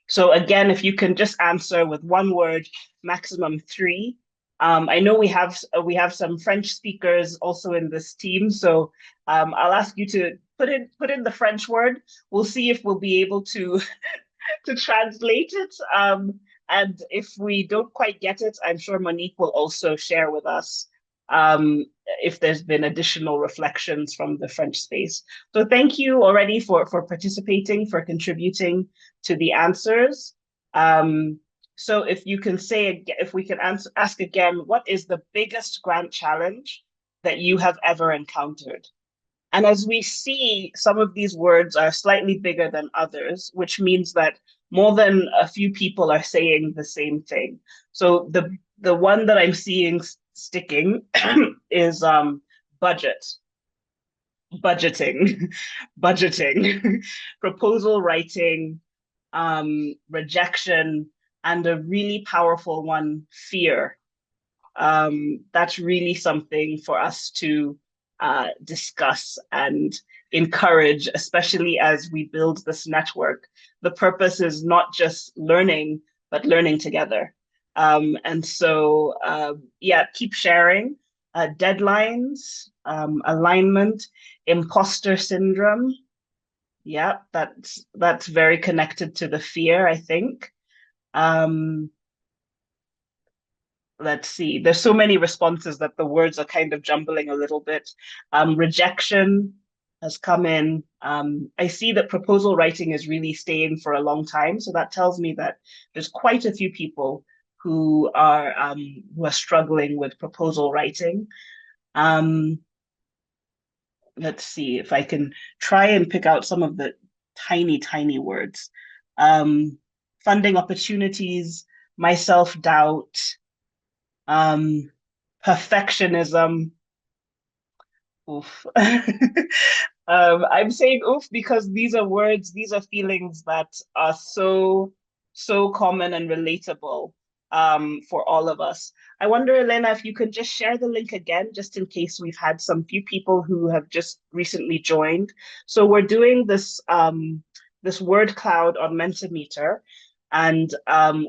So again, if you can just answer with one word, maximum 3. I know we have some French speakers also in this team, so I'll ask you to put in the French word. We'll see if we'll be able to to translate it. And if we don't quite get it, I'm sure Monique will also share with us if there's been additional reflections from the French space. So thank you already for participating, for contributing to the answers. So if you can say, if we can ask again, what is the biggest grant challenge that you have ever encountered? And as we see, some of these words are slightly bigger than others, which means that more than a few people are saying the same thing. So the one that I'm seeing sticking is budgeting, proposal writing, rejection, and a really powerful one, fear. That's really something for us to discuss and encourage, especially as we build this network. The purpose is not just learning, but learning together. And so, yeah, keep sharing. Deadlines, alignment, imposter syndrome. Yeah, that's very connected to the fear, I think. Let's see, there's so many responses that the words are kind of jumbling a little bit. Rejection has come in. I see that proposal writing is really staying for a long time. So that tells me that there's quite a few people who are struggling with proposal writing. Let's see if I can try and pick out some of the tiny words. Funding opportunities, self-doubt, perfectionism. Oof. I'm saying oof because these are words, these are feelings that are so common and relatable for all of us. I wonder, Elena, if you could just share the link again, just in case we've had some few people who have just recently joined. So we're doing this this word cloud on Mentimeter. And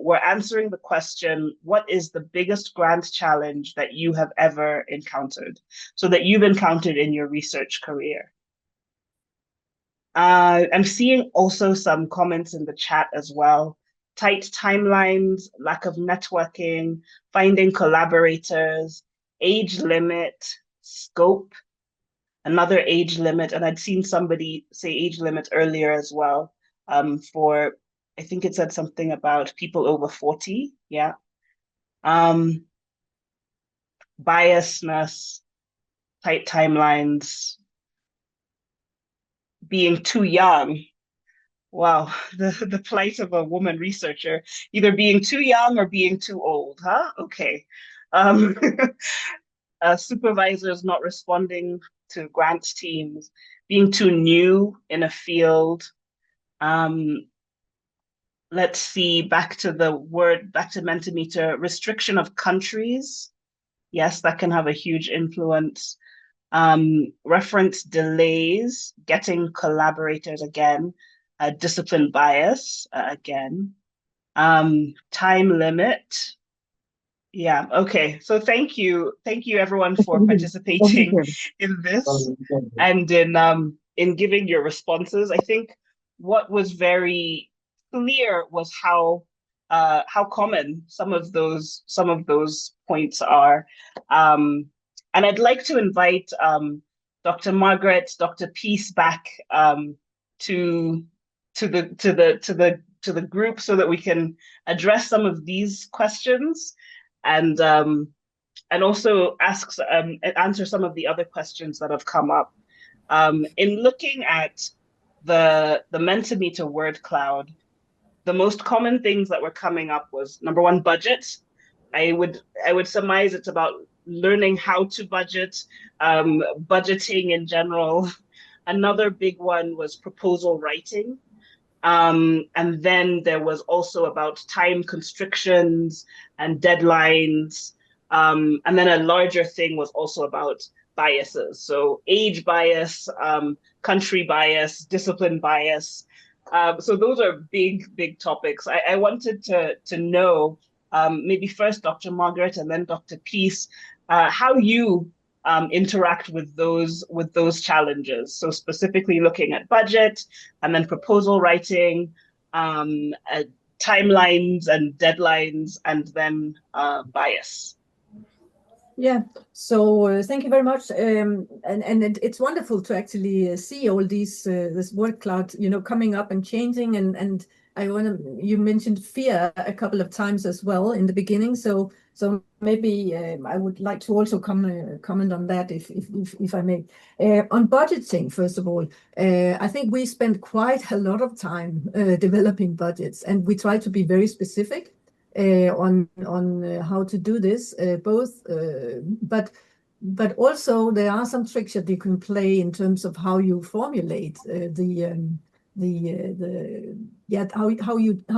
we're answering the question, what is the biggest grant challenge that you have ever encountered? So that you've encountered in your research career. I'm seeing also some comments in the chat as well. Tight timelines, lack of networking, finding collaborators, age limit, scope, another age limit. And I'd seen somebody say age limit earlier as well for, I think it said something about people over 40, yeah. Biasness, tight timelines, being too young. Wow, the plight of a woman researcher, either being too young or being too old, huh? Okay. Supervisors not responding to grant teams, being too new in a field. Let's see, back to Mentimeter, restriction of countries. Yes, that can have a huge influence. Reference delays, getting collaborators again, discipline bias again, time limit. Yeah, okay. So thank you everyone for participating in this and in giving your responses. I think what was very clear was how common some of those points are. And I'd like to invite Dr. Margaret, Dr. Peace back to the the group so that we can address some of these questions and also answer some of the other questions that have come up. In looking at the Mentimeter word cloud, the most common things that were coming up was, number one, budget. I would surmise it's about learning how to budget, budgeting in general. Another big one was proposal writing. And then there was also about time constrictions and deadlines. And then a larger thing was also about biases. So age bias, country bias, discipline bias. So those are big topics. I wanted to know, maybe first Dr. Margaret and then Dr. Peace, how you interact with those challenges. So specifically looking at budget and then proposal writing, timelines and deadlines, and then bias. Yeah, so thank you very much. And it's wonderful to actually see all these this word cloud, coming up and changing. And you mentioned fear a couple of times as well in the beginning. So maybe I would like to also comment on that if I may. On budgeting, first of all, I think we spend quite a lot of time developing budgets, and we try to be very specific on how to do this, but also there are some tricks that you can play in terms of how you formulate how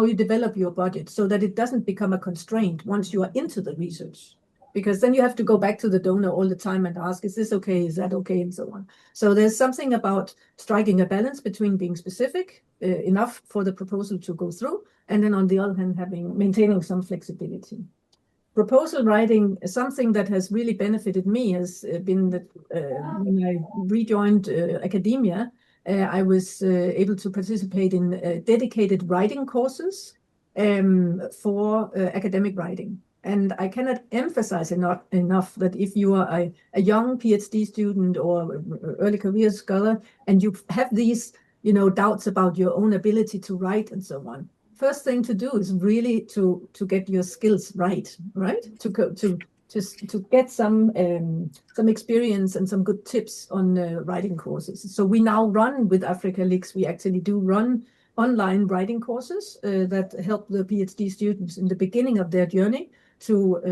you develop your budget so that it doesn't become a constraint once you are into the research, because then you have to go back to the donor all the time and ask, is this okay, is that okay, and so on. So there's something about striking a balance between being specific enough for the proposal to go through, and then on the other hand maintaining some flexibility. Proposal writing, something that has really benefited me has been that when I rejoined academia, I was able to participate in dedicated writing courses for academic writing. And I cannot emphasize enough that if you are a young PhD student or early career scholar, and you have these doubts about your own ability to write and so on, first thing to do is really to get your skills right? To get some experience and some good tips on writing courses. So we now run with Africa Leaks. We actually do run online writing courses that help the PhD students in the beginning of their journey to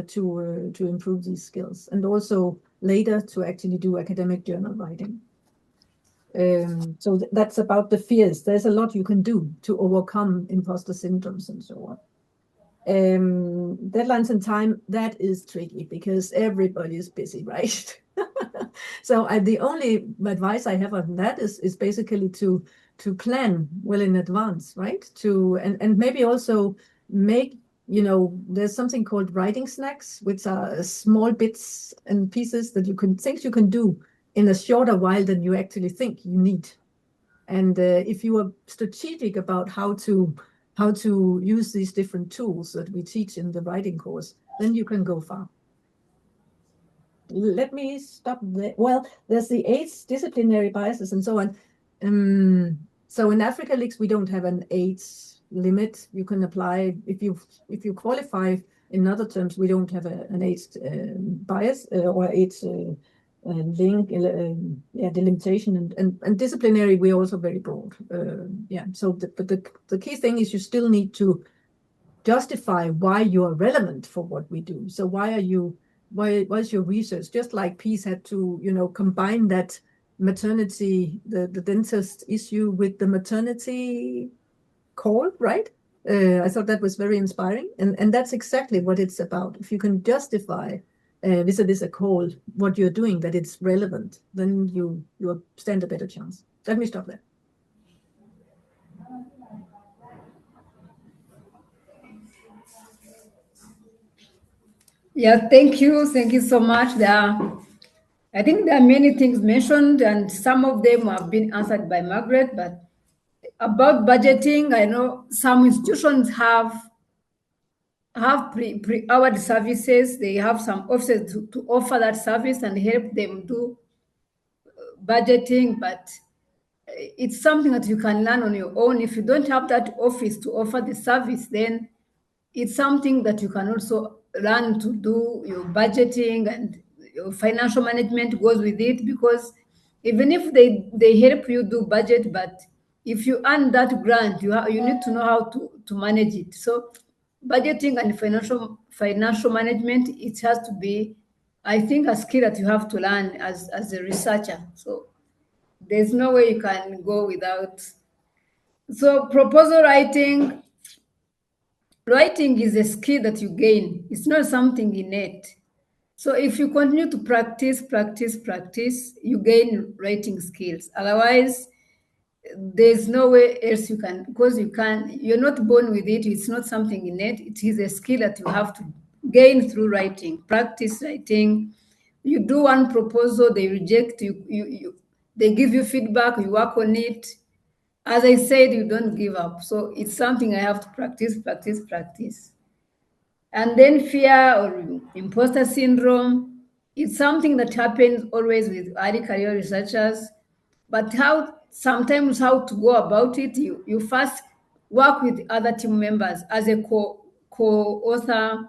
improve these skills, and also later to actually do academic journal writing. So that's about the fears. There's a lot you can do to overcome imposter syndromes and so on. Deadlines and time, that is tricky because everybody is busy, right? So the only advice I have on that is basically to plan well in advance, right? And maybe also make, there's something called writing snacks, which are small bits and pieces that things you can do in a shorter while than you actually think you need. And if you are strategic about how to use these different tools that we teach in the writing course, then you can go far. Let me stop there. Well, there's the 8 disciplinary biases and so on. So in Africa Leaks, we don't have an 8 limit. You can apply if you qualify. In other terms, we don't have an 8 bias or 8 delimitation, and disciplinary. We're also very broad. So the key thing is you still need to justify why you are relevant for what we do. So why is your research, just like Peace had to combine that maternity, the dentist issue with the maternity call, right? I thought that was very inspiring, and that's exactly what it's about. If you can justify vis-a-vis a call what you're doing, that it's relevant, then you stand a better chance. Let me stop there. Yeah, thank you so much. I think there are many things mentioned, and some of them have been answered by Margaret. But about budgeting, I know some institutions have pre-award services. They have some offices to offer that service and help them do budgeting. But it's something that you can learn on your own. If you don't have that office to offer the service, then it's something that you can also learn to do. Your budgeting and your financial management goes with it, because even if they help you do budget, but if you earn that grant, you need to know how to manage it. So budgeting and financial management, it has to be, I think, a skill that you have to learn as a researcher. So there's no way you can go without. So proposal writing is a skill that you gain. It's not something innate. So if you continue to practice, you gain writing skills. Otherwise, there's no way else you can, because you're not born with it. It's not something innate. It is a skill that you have to gain through writing. Practice writing. You do one proposal, they reject you, they give you feedback, you work on it. As I said, you don't give up. So it's something I have to practice. And then fear or imposter syndrome, it's something that happens always with early career researchers. But sometimes how to go about it, you first work with other team members as a co-author,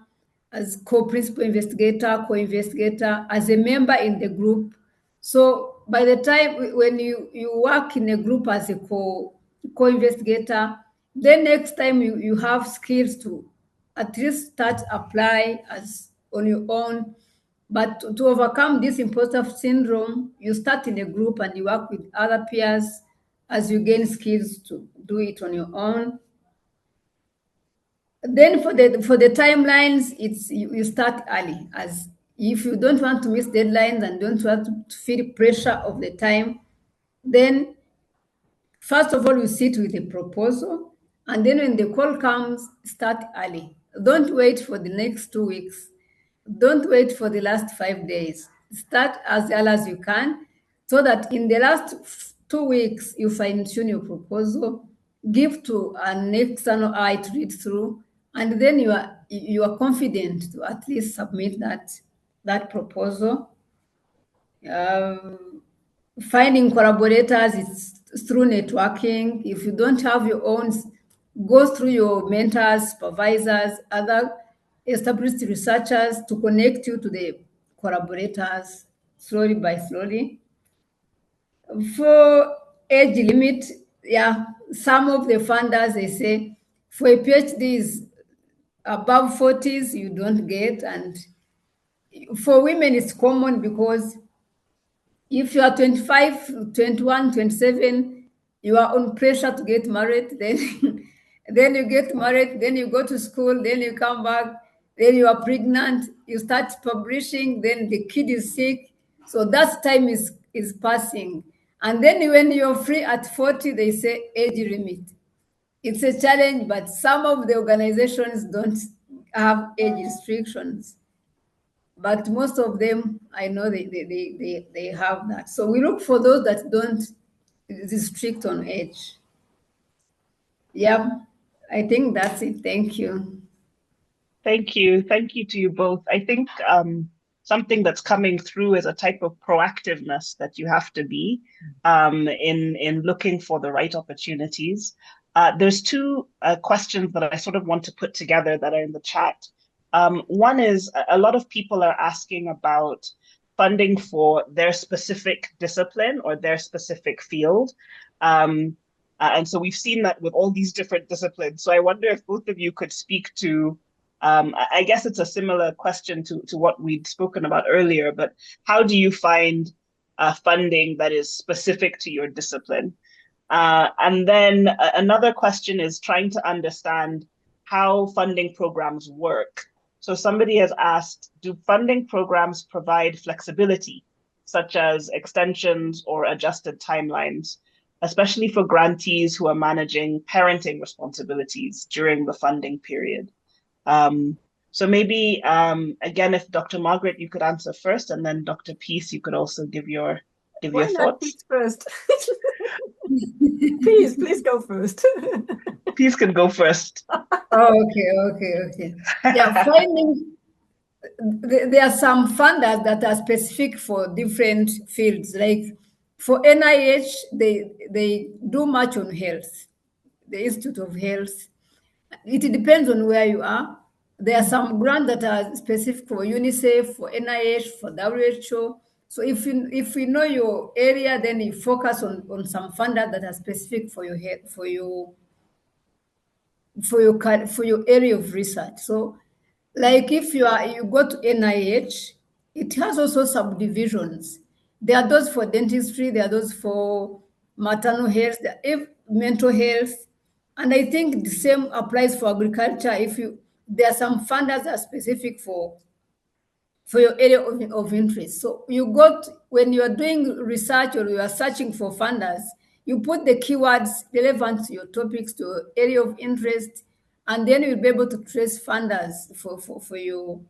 as co-principal investigator, co-investigator, as a member in the group. So by the time when you work in a group as a co-investigator, then next time you have skills to at least start apply as on your own. But to overcome this imposter syndrome, you start in a group and you work with other peers as you gain skills to do it on your own. Then for the timelines, you start early, as if you don't want to miss deadlines and don't want to feel pressure of the time, then first of all, you sit with a proposal, and then when the call comes, start early. Don't wait for the next 2 weeks. Don't wait for the last 5 days. Start as early as you can, so that in the last 2 weeks, you fine-tune your proposal, give to an external eye to read through, and then you are confident to at least submit that proposal. Finding collaborators is through networking. If you don't have your own, go through your mentors, supervisors, other established researchers to connect you to the collaborators slowly by slowly. For age limit, yeah, some of the funders, they say for a PhD is above 40s, you don't get. And for women, it's common because if you are 25, 21, 27, you are on pressure to get married, then, then you get married, then you go to school, then you come back, then you are pregnant, you start publishing, then the kid is sick. So that time is passing. And then when you're free at 40, they say age limit. It's a challenge, but some of the organizations don't have age restrictions. But most of them, I know they have that. So we look for those that don't restrict on age. Yeah, I think that's it. Thank you. Thank you. Thank you to you both. I think something that's coming through is a type of proactiveness that you have to be in looking for the right opportunities. There's two questions that I sort of want to put together that are in the chat. One is a lot of people are asking about funding for their specific discipline or their specific field. And so we've seen that with all these different disciplines. So I wonder if both of you could speak to, I guess it's a similar question to what we'd spoken about earlier, but how do you find funding that is specific to your discipline? And then another question is trying to understand how funding programs work. So somebody has asked, do funding programs provide flexibility, such as extensions or adjusted timelines, especially for grantees who are managing parenting responsibilities during the funding period? So maybe, again, if Dr. Margaret, you could answer first, and then Dr. Peace, you could also give your thoughts. Peace first? Please go first. Peace can go first. Oh, okay. Yeah, there are some funders that are specific for different fields. Like For NIH, they do much on health, the Institute of Health. It depends on where you are. There are some grants that are specific for UNICEF, for NIH, for WHO. So if you know your area, then you focus on some funders that are specific for your head, for your area of research. So, like if you go to NIH, it has also subdivisions. There are those for dentistry, there are those for maternal health, mental health, and I think the same applies for agriculture. If you There are some funders that are specific for your area of interest. So when you are doing research or you are searching for funders, you put the keywords relevant to your topics, to your area of interest, and then you'll be able to trace funders for your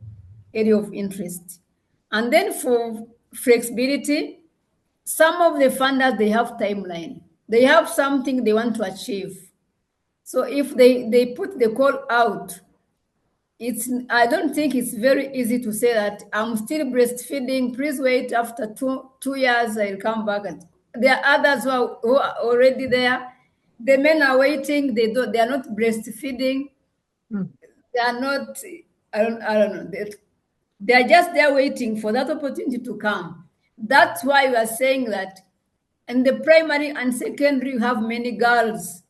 area of interest. And then for flexibility, some of the funders, they have timeline. They have something they want to achieve. So if they put the call out, I don't think it's very easy to say that I'm still breastfeeding. Please wait, after two years I'll come back. And there are others who are already there. The men are waiting. They are not breastfeeding. They are not. I don't know. They are just there waiting for that opportunity to come. That's why we are saying that in the primary and secondary, you have many girls.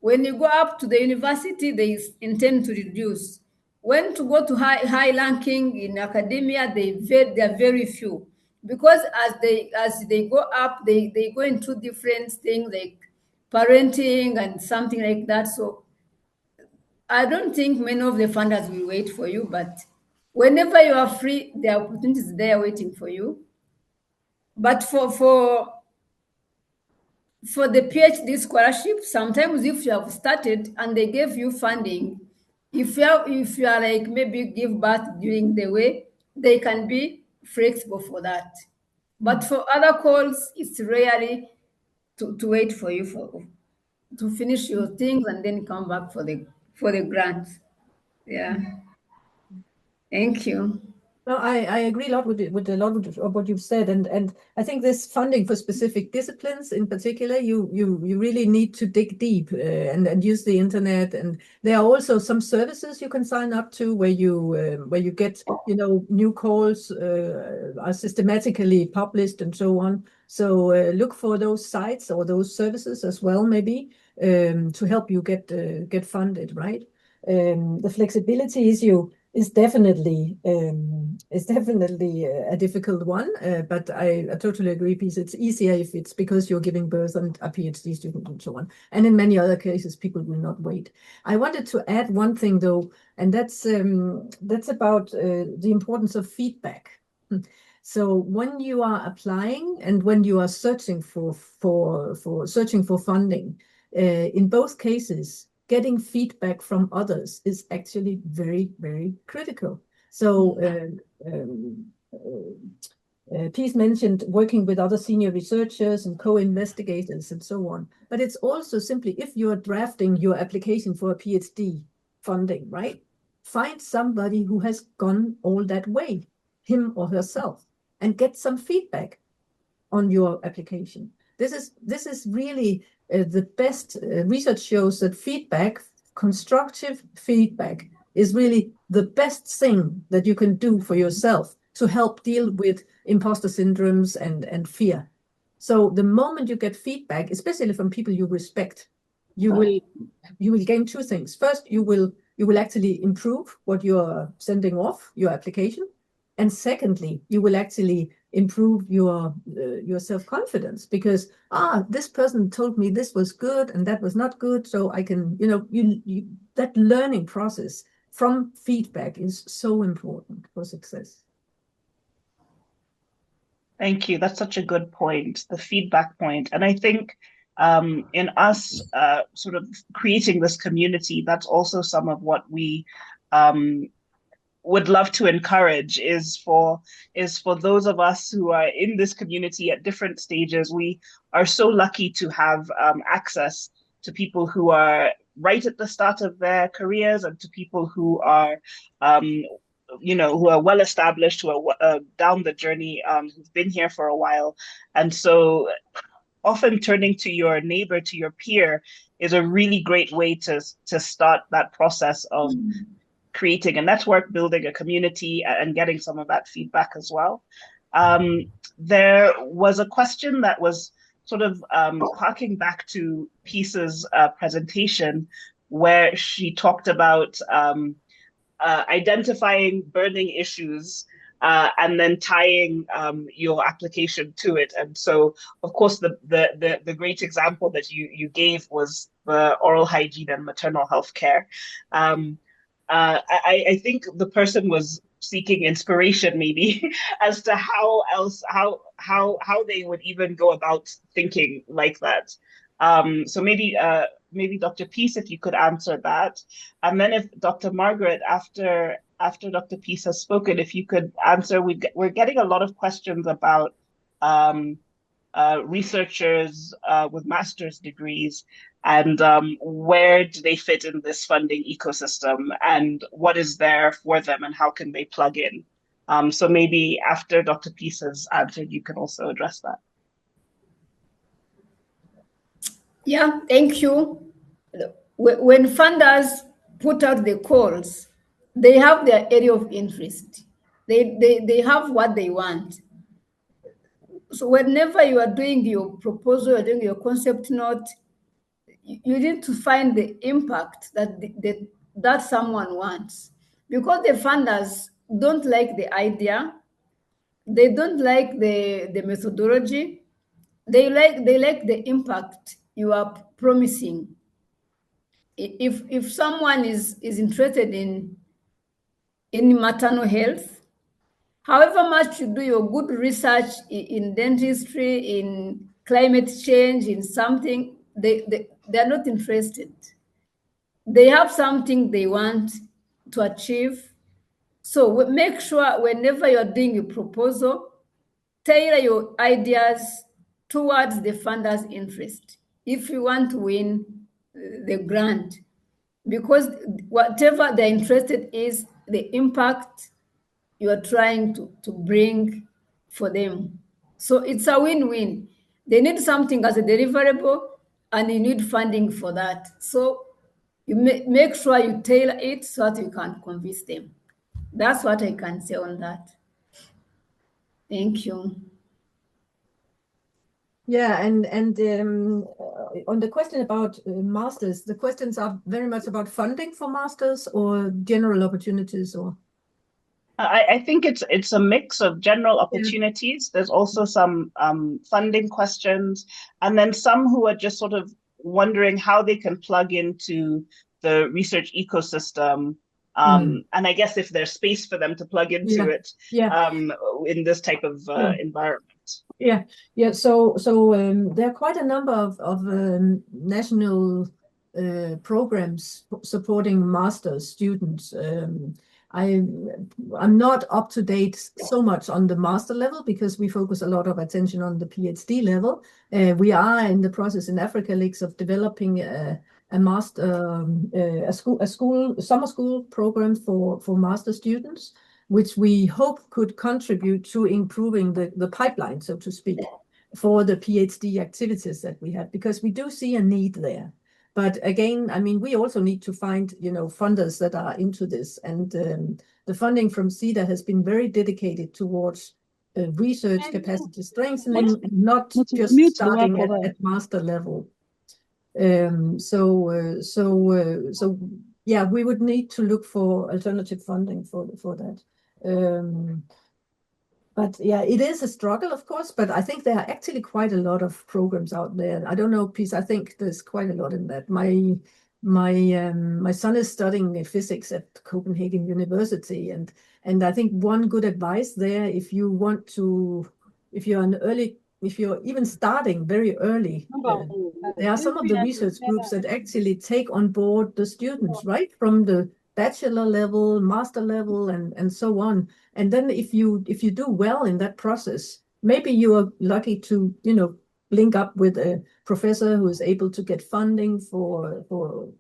When you go up to the university, they intend to reduce. When to go to high ranking in academia, they are very few, because as they go up, they go into different things like parenting and something like that. So I don't think many of the funders will wait for you, but whenever you are free, the opportunity is there waiting for you. But for the PhD scholarship, sometimes if you have started and they gave you funding, if you are like maybe give birth during the way, they can be flexible for that. But for other calls, it's rarely to wait for you to finish your things and then come back for the grant. Yeah. Thank you. No, I agree a lot with a lot of what you've said, and I think this funding for specific disciplines in particular, you really need to dig deep and use the internet, and there are also some services you can sign up to where you get new calls are systematically published and so on. So look for those sites or those services as well, maybe to help you get funded, right? The flexibility issue is definitely a difficult one, but I totally agree, because it's easier if it's because you're giving birth and a PhD student and so on. And in many other cases, people will not wait. I wanted to add one thing though, and that's about the importance of feedback. So when you are applying and when you are searching for funding, in both cases, getting feedback from others is actually very, very critical. So Peace mentioned working with other senior researchers and co-investigators and so on. But it's also simply, if you're drafting your application for a PhD funding, right? Find somebody who has gone all that way, him or herself, and get some feedback on your application. This is really the best. Research shows that feedback, constructive feedback, is really the best thing that you can do for yourself to help deal with imposter syndromes and fear. So the moment you get feedback, especially from people you respect, you will gain two things. First, you will actually improve what you're sending off, your application. And secondly, you will actually improve your self-confidence, because this person told me this was good and that was not good, so I can that learning process from feedback is so important for success. Thank you. That's such a good point, the feedback point. And I think in us sort of creating this community, that's also some of what we would love to encourage is for those of us who are in this community at different stages. We are so lucky to have access to people who are right at the start of their careers, and to people who are who are well established, who are down the journey, who've been here for a while. And so often turning to your neighbor, to your peer, is a really great way to start that process of creating a network, building a community, and getting some of that feedback as well. There was a question that was sort of harking back to Peace's presentation, where she talked about identifying burning issues and then tying your application to it. And so, of course, the great example that you gave was the oral hygiene and maternal health care. I think the person was seeking inspiration, maybe, as to how they would even go about thinking like that. So maybe Dr. Peace, if you could answer that, and then if Dr. Margaret, after Dr. Peace has spoken, if you could answer, we're getting a lot of questions about researchers with master's degrees, and where do they fit in this funding ecosystem, and what is there for them, and how can they plug in? So maybe after Dr. Peace has answered, you can also address that. Yeah, thank you. When funders put out the calls, they have their area of interest. They have what they want. So whenever you are doing your proposal, you're doing your concept note, you need to find the impact that someone wants. Because the funders don't like the idea, they don't like the methodology, they like the impact you are promising. If someone is interested in maternal health, however much you do your good research in dentistry, in climate change, in something, they're not interested. They have something they want to achieve. So make sure whenever you're doing a proposal, tailor your ideas towards the funder's interest if you want to win the grant, because whatever they're interested is the impact you are trying to bring for them. So it's a win-win. They need something as a deliverable, and you need funding for that. So you make sure you tailor it so that you can convince them. That's what I can say on that. Thank you. Yeah, and on the question about masters, the questions are very much about funding for masters or general opportunities, or? I think it's a mix of general opportunities. There's also some funding questions, and then some who are just sort of wondering how they can plug into the research ecosystem. And I guess if there's space for them to plug into it in this type of environment. Yeah. So there are quite a number of national programs supporting master's students. I'm not up to date so much on the master level because we focus a lot of attention on the PhD level. We are in the process in Africa Leaks of developing a summer school program for master students, which we hope could contribute to improving the pipeline, so to speak, for the PhD activities that we have, because we do see a need there. But again, I mean, we also need to find, funders that are into this. And the funding from CEDA has been very dedicated towards research capacity strengthening, and not just starting at master level. Yeah, we would need to look for alternative funding for that. But yeah, it is a struggle, of course, but I think there are actually quite a lot of programs out there. I don't know, Peace, I think there's quite a lot in that. My son is studying physics at Copenhagen University, and I think one good advice there, if you're even starting very early, there are some of the research groups that actually take on board the students, right, from the bachelor level, master level, and so on. And then if you do well in that process, maybe you are lucky to link up with a professor who is able to get funding for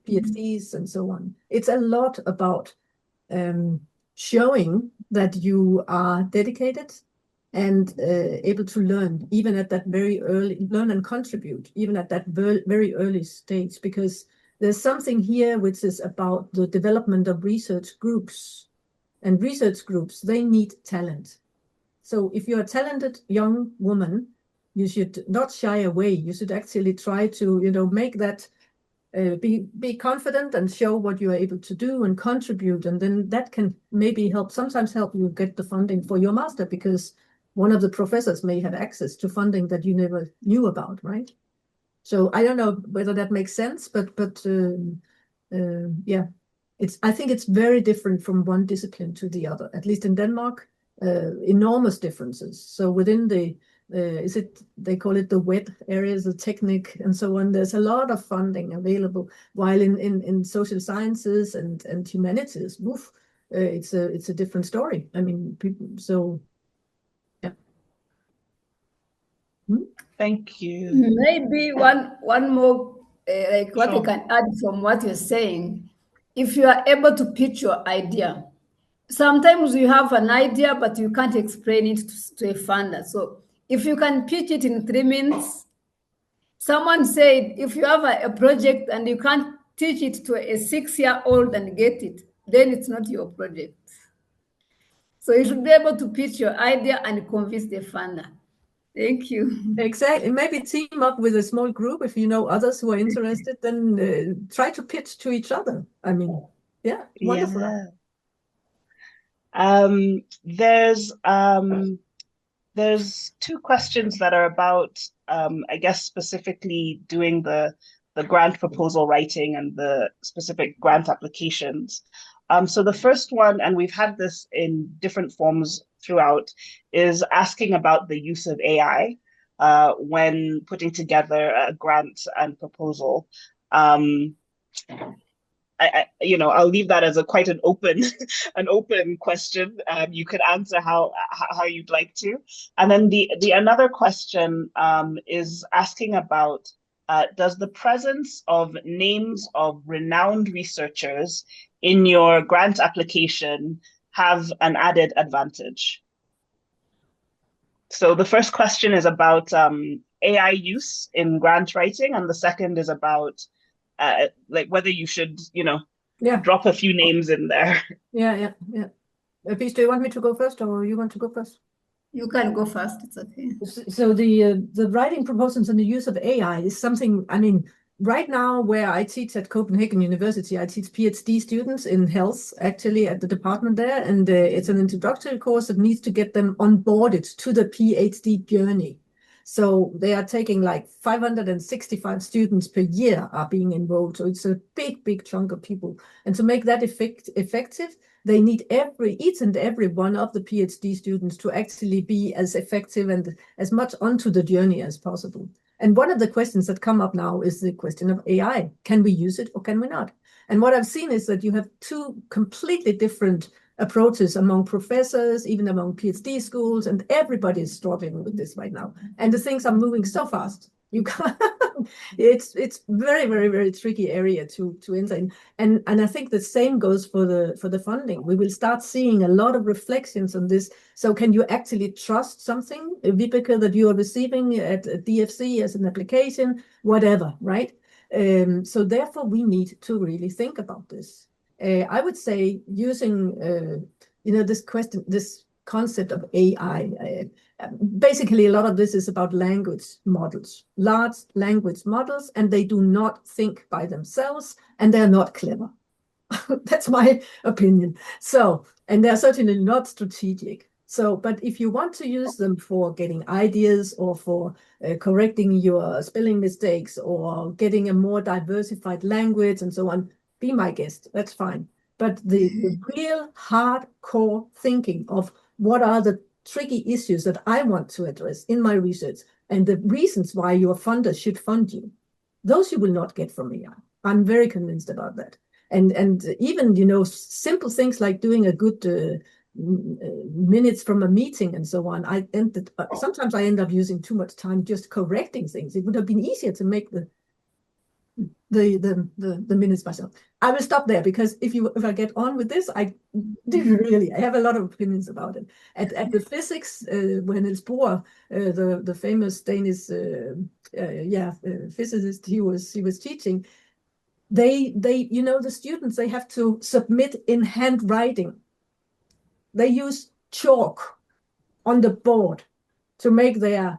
PhDs and so on. It's a lot about showing that you are dedicated and able to learn even at that very early, learn and contribute even at that very early stage, because there's something here which is about the development of research groups. And research groups, they need talent. So if you're a talented young woman, you should not shy away. You should actually try to, make that, be confident and show what you are able to do and contribute. And then that can maybe sometimes help you get the funding for your master, because one of the professors may have access to funding that you never knew about, right? So I don't know whether that makes sense, but yeah. I think it's very different from one discipline to the other, at least in Denmark, enormous differences. So within they call it the wet areas, the technique and so on, there's a lot of funding available, while in social sciences and humanities, it's a different story. I mean, people, yeah. Thank you. Maybe one more, like what I Sure. can add from what you're saying. If you are able to pitch your idea, sometimes you have an idea, but you can't explain it to a funder. So if you can pitch it in 3 minutes, someone said, if you have a project and you can't teach it to a 6-year-old and get it, then it's not your project. So you should be able to pitch your idea and convince the funder. Thank you. Exactly. Maybe team up with a small group. If you know others who are interested, then try to pitch to each other. I mean, yeah, wonderful. Yeah. There's 2 questions that are about, I guess, specifically doing the grant proposal writing and the specific grant applications. So the first one, and we've had this in different forms throughout, is asking about the use of AI when putting together a grant and proposal. I'll leave that as quite an open question. You could answer how you'd like to. And then the another question is asking about does the presence of names of renowned researchers in your grant application have an added advantage? So the first question is about AI use in grant writing, and the second is about like whether you should, drop a few names in there. Yeah. Peace, do you want me to go first, or you want to go first? You can go first. It's okay. So the writing proposals and the use of AI is something, I mean, right now where I teach at Copenhagen University, I teach PhD students in health, actually at the department there. And it's an introductory course that needs to get them onboarded to the PhD journey. So they are taking like 565 students per year are being enrolled. So it's a big chunk of people. And to make that effective, they need each and every one of the PhD students to actually be as effective and as much onto the journey as possible. And one of the questions that come up now is the question of AI. Can we use it or can we not? And what I've seen is that you have 2 completely different approaches among professors, even among PhD schools, and everybody is struggling with this right now. And the things are moving so fast. You can't, it's very tricky area to enter in. And I think the same goes for the funding. We will start seeing a lot of reflections on this. So can you actually trust something, Vibeke, that you are receiving at DFC as an application, whatever, right? So therefore we need to really think about this. I would say using, this concept of AI, basically a lot of this is about language models, large language models, and they do not think by themselves, and they're not clever. That's my opinion. So, and they're certainly not strategic. So, but if you want to use them for getting ideas or for correcting your spelling mistakes or getting a more diversified language and so on, be my guest, that's fine. But the real hardcore thinking of what are the tricky issues that I want to address in my research and the reasons why your funders should fund you, those you will not get from AI. I'm very convinced about that. And even, simple things like doing a good minutes from a meeting and so on, sometimes I end up using too much time just correcting things. It would have been easier to make the minutes myself. I will stop there because if I get on with this, I have a lot of opinions about it. At the physics, when Niels Bohr, the famous Danish physicist, he was teaching, they the students, they have to submit in handwriting. They use chalk on the board to make their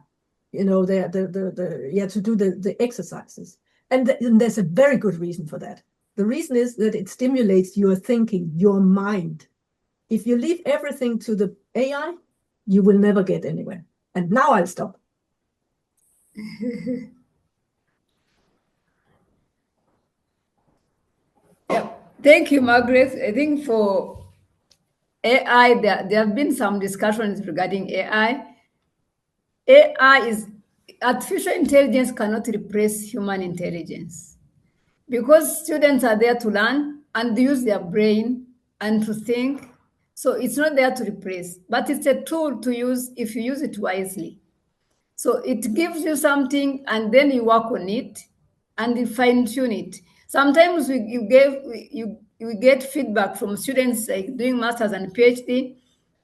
to do the exercises. And there's a very good reason for that. The reason is that it stimulates your thinking, your mind. If you leave everything to the AI, you will never get anywhere. And now I'll stop. Yeah. Thank you, Margaret. I think for AI, there have been some discussions regarding AI. Artificial intelligence cannot replace human intelligence because students are there to learn and use their brain and to think. So it's not there to replace, but it's a tool to use if you use it wisely. So it gives you something and then you work on it and you fine tune it. Sometimes you get feedback from students like doing masters and PhD.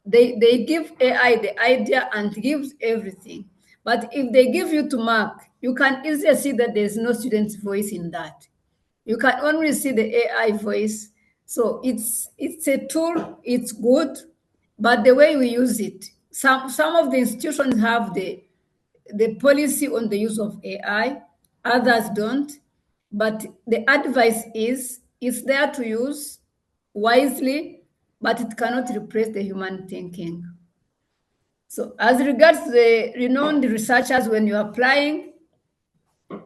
They give AI the idea and gives everything. But if they give you to mark, you can easily see that there's no student's voice in that. You can only see the AI voice. So it's a tool, it's good, but the way we use it, some of the institutions have the policy on the use of AI, others don't. But the advice is it's there to use wisely, but it cannot replace the human thinking. So as regards the renowned researchers, when you're applying,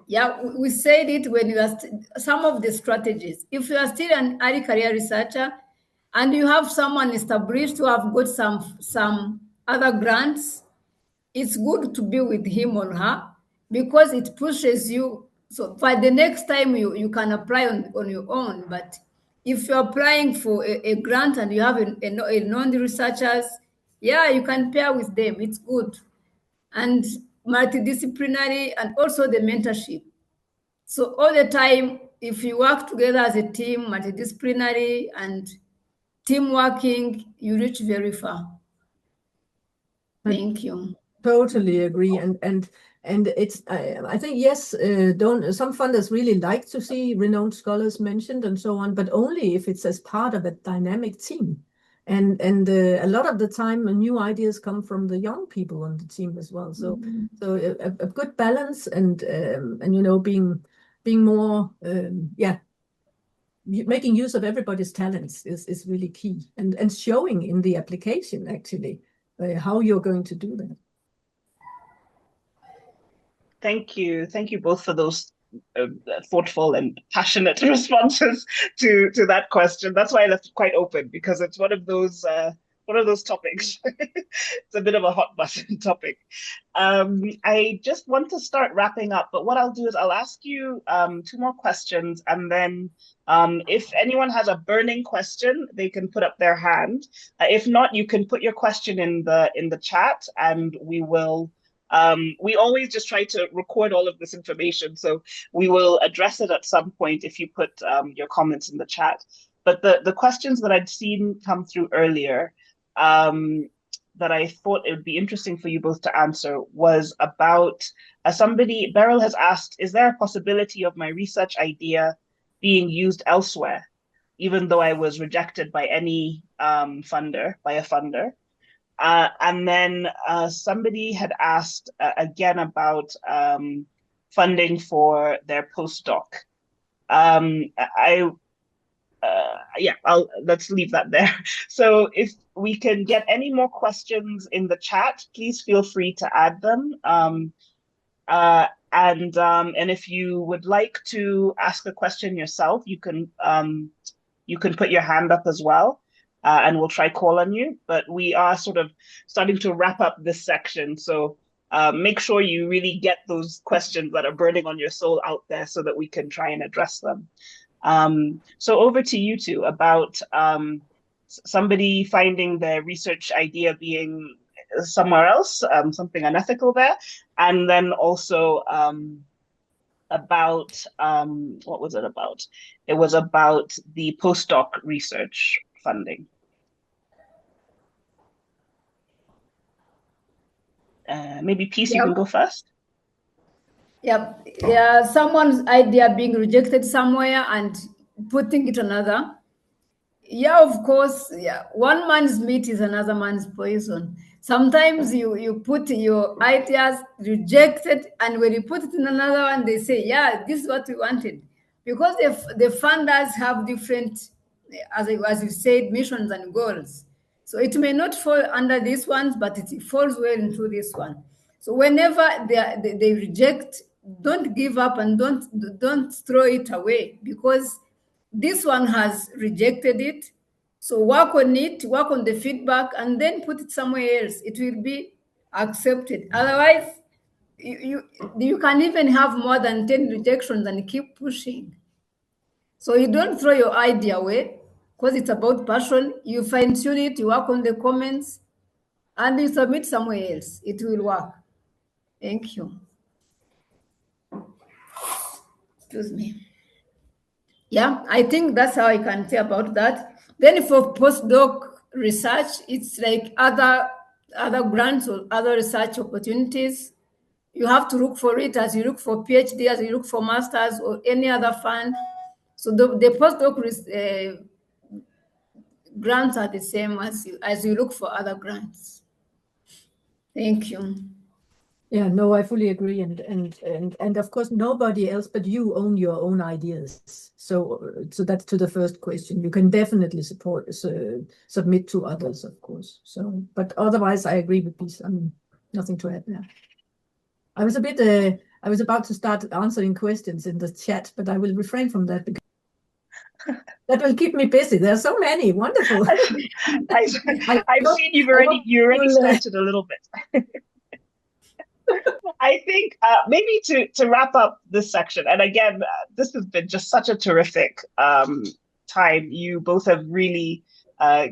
yeah, we said it when you are some of the strategies. If you are still an early career researcher and you have someone established who have got some other grants, it's good to be with him or her because it pushes you. So by the next time you can apply on your own. But if you're applying for a grant and you have a non-researchers, yeah, you can pair with them. It's good. And multidisciplinary and also the mentorship. So all the time, if you work together as a team, multidisciplinary and team working, you reach very far. Thank you. Totally agree. And it's I think yes, don't some funders really like to see renowned scholars mentioned and so on, but only if it's as part of a dynamic team. And a lot of the time, new ideas come from the young people on the team as well. So a good balance and being more making use of everybody's talents is really key, and showing in the application actually how you're going to do that. Thank you both for those thoughtful and passionate responses to that question. That's why I left it quite open, because it's one of those topics. It's a bit of a hot button topic. I just want to start wrapping up, but what I'll do is I'll ask you 2 more questions, and then if anyone has a burning question, they can put up their hand. If not, you can put your question in the chat, and we will. We always just try to record all of this information, so we will address it at some point if you put your comments in the chat. But the questions that I'd seen come through earlier that I thought it would be interesting for you both to answer was about Beryl has asked, is there a possibility of my research idea being used elsewhere, even though I was rejected by a funder? And then somebody had asked again about funding for their postdoc. Let's leave that there. So if we can get any more questions in the chat, please feel free to add them. And if you would like to ask a question yourself, you can put your hand up as well. And we'll try call on you, but we are sort of starting to wrap up this section. So make sure you really get those questions that are burning on your soul out there so that we can try and address them. So over to you two about somebody finding their research idea being somewhere else, something unethical there, and then also about, what was it about? It was about the postdoc research funding. Maybe Peace, you can go first. Yep. Yeah, someone's idea being rejected somewhere and putting it another. Yeah, of course. Yeah, one man's meat is another man's poison. Sometimes you put your ideas rejected, and when you put it in another one, they say, "Yeah, this is what we wanted," because the funders have different, as you said, missions and goals. So it may not fall under this one, but it falls well into this one. So whenever they reject, don't give up and don't throw it away, because this one has rejected it. So work on it, work on the feedback, and then put it somewhere else. It will be accepted. Otherwise, you can even have more than 10 rejections and keep pushing. So you don't throw your idea away, because it's about passion. You fine tune it, you work on the comments, and you submit somewhere else. It will work. Thank you. Excuse me. Yeah, I think that's how I can say about that. Then for postdoc research, it's like other grants or other research opportunities. You have to look for it as you look for PhD, as you look for masters or any other fund. So the postdoc grants are the same as you look for other grants. Thank you. Yeah, no, I fully agree, and of course, nobody else but you own your own ideas. So that's to the first question. You can definitely submit to others, of course. So, but otherwise, I agree with this. Nothing to add there. I was about to start answering questions in the chat, but I will refrain from that because that will keep me busy. There are so many. Wonderful. I've seen you already started a little bit. I think maybe to wrap up this section, and again, this has been just such a terrific time. You both have really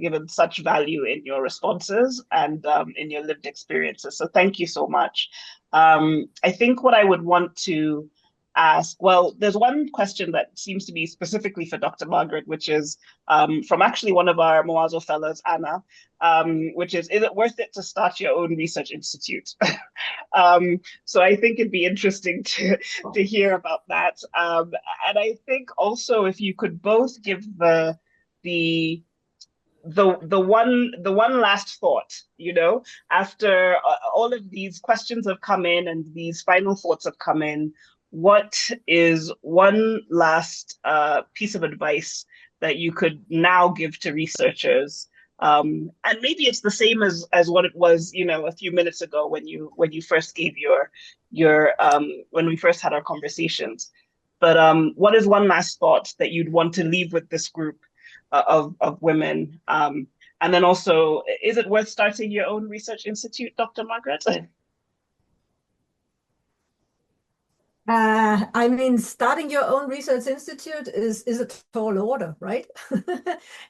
given such value in your responses and in your lived experiences. So thank you so much. I think what I would want to ask, well, there's one question that seems to be specifically for Dr. Margaret, which is from actually one of our Moazo fellows, Anna, which is it worth it to start your own research institute? So I think it'd be interesting to hear about that. And I think also if you could both give the one last thought, after all of these questions have come in and these final thoughts have come in, what is one last piece of advice that you could now give to researchers? And maybe it's the same as what it was, a few minutes ago when you first gave your when we first had our conversations. But what is one last thought that you'd want to leave with this group of women? And then also, is it worth starting your own research institute, Dr. Margaret? Starting your own research institute is a tall order, right?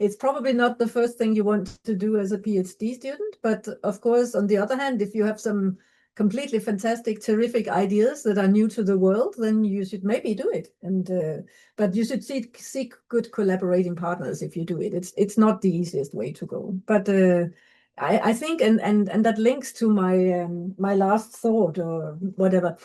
It's probably not the first thing you want to do as a PhD student, but of course, on the other hand, if you have some completely fantastic, terrific ideas that are new to the world, then you should maybe do it. But you should seek good collaborating partners if you do it. It's not the easiest way to go, but I think, and that links to my last thought or whatever.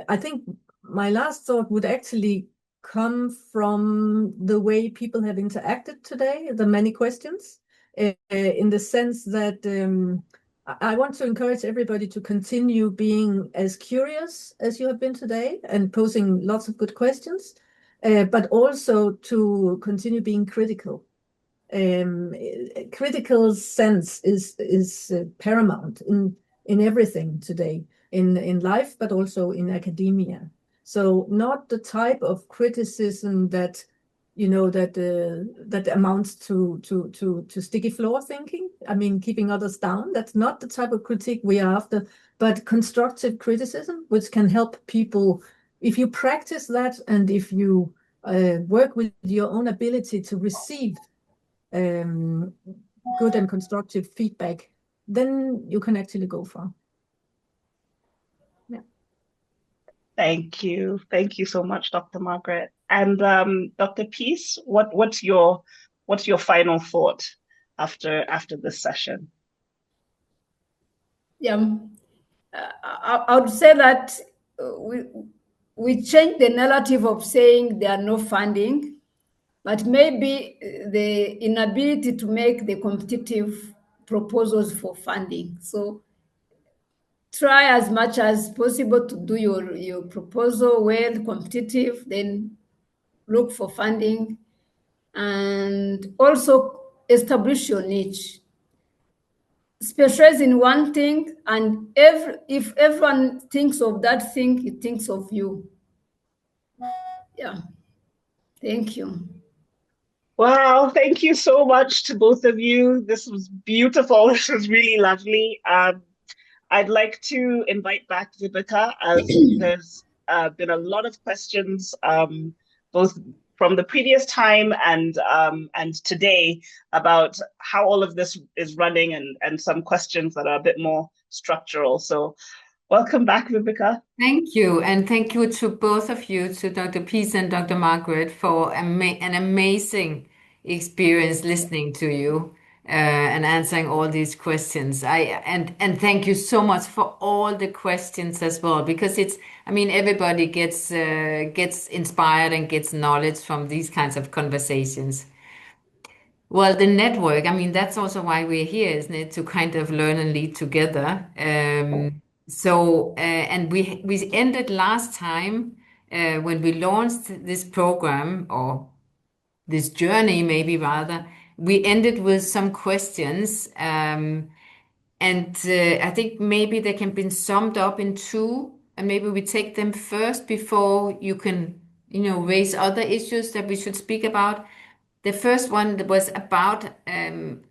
I think my last thought would actually come from the way people have interacted today, the many questions, in the sense that I want to encourage everybody to continue being as curious as you have been today and posing lots of good questions, but also to continue being critical. Critical sense is paramount in everything today, in life, but also in academia. So not the type of criticism that that amounts to sticky floor thinking. I mean, keeping others down. That's not the type of critique we are after, but constructive criticism, which can help people. If you practice that, and if you work with your own ability to receive good and constructive feedback, then you can actually go far. Thank you. Thank you so much, Dr. Margaret. And Dr. Peace, what's your final thought after this session? Yeah, I would say that we change the narrative of saying there are no funding, but maybe the inability to make the competitive proposals for funding. So try as much as possible to do your proposal well, competitive, then look for funding, and also establish your niche. Specialize in one thing, and if everyone thinks of that thing, it thinks of you. Yeah. Thank you. Wow, thank you so much to both of you. This was beautiful. This was really lovely. I'd like to invite back Vibeka, as there's been a lot of questions, both from the previous time and today, about how all of this is running, and some questions that are a bit more structural. So welcome back, Vibeka. Thank you. And thank you to both of you, to Dr. Peace and Dr. Margaret, for an amazing experience listening to you and answering all these questions. And thank you so much for all the questions as well, because I mean, everybody gets inspired and gets knowledge from these kinds of conversations. Well, the network, I mean, that's also why we're here, isn't it? To kind of learn and lead together. And we ended last time when we launched this program, or this journey, maybe rather, we ended with some questions. I think maybe they can be summed up in two, and maybe we take them first before you can, raise other issues that we should speak about. The first one was about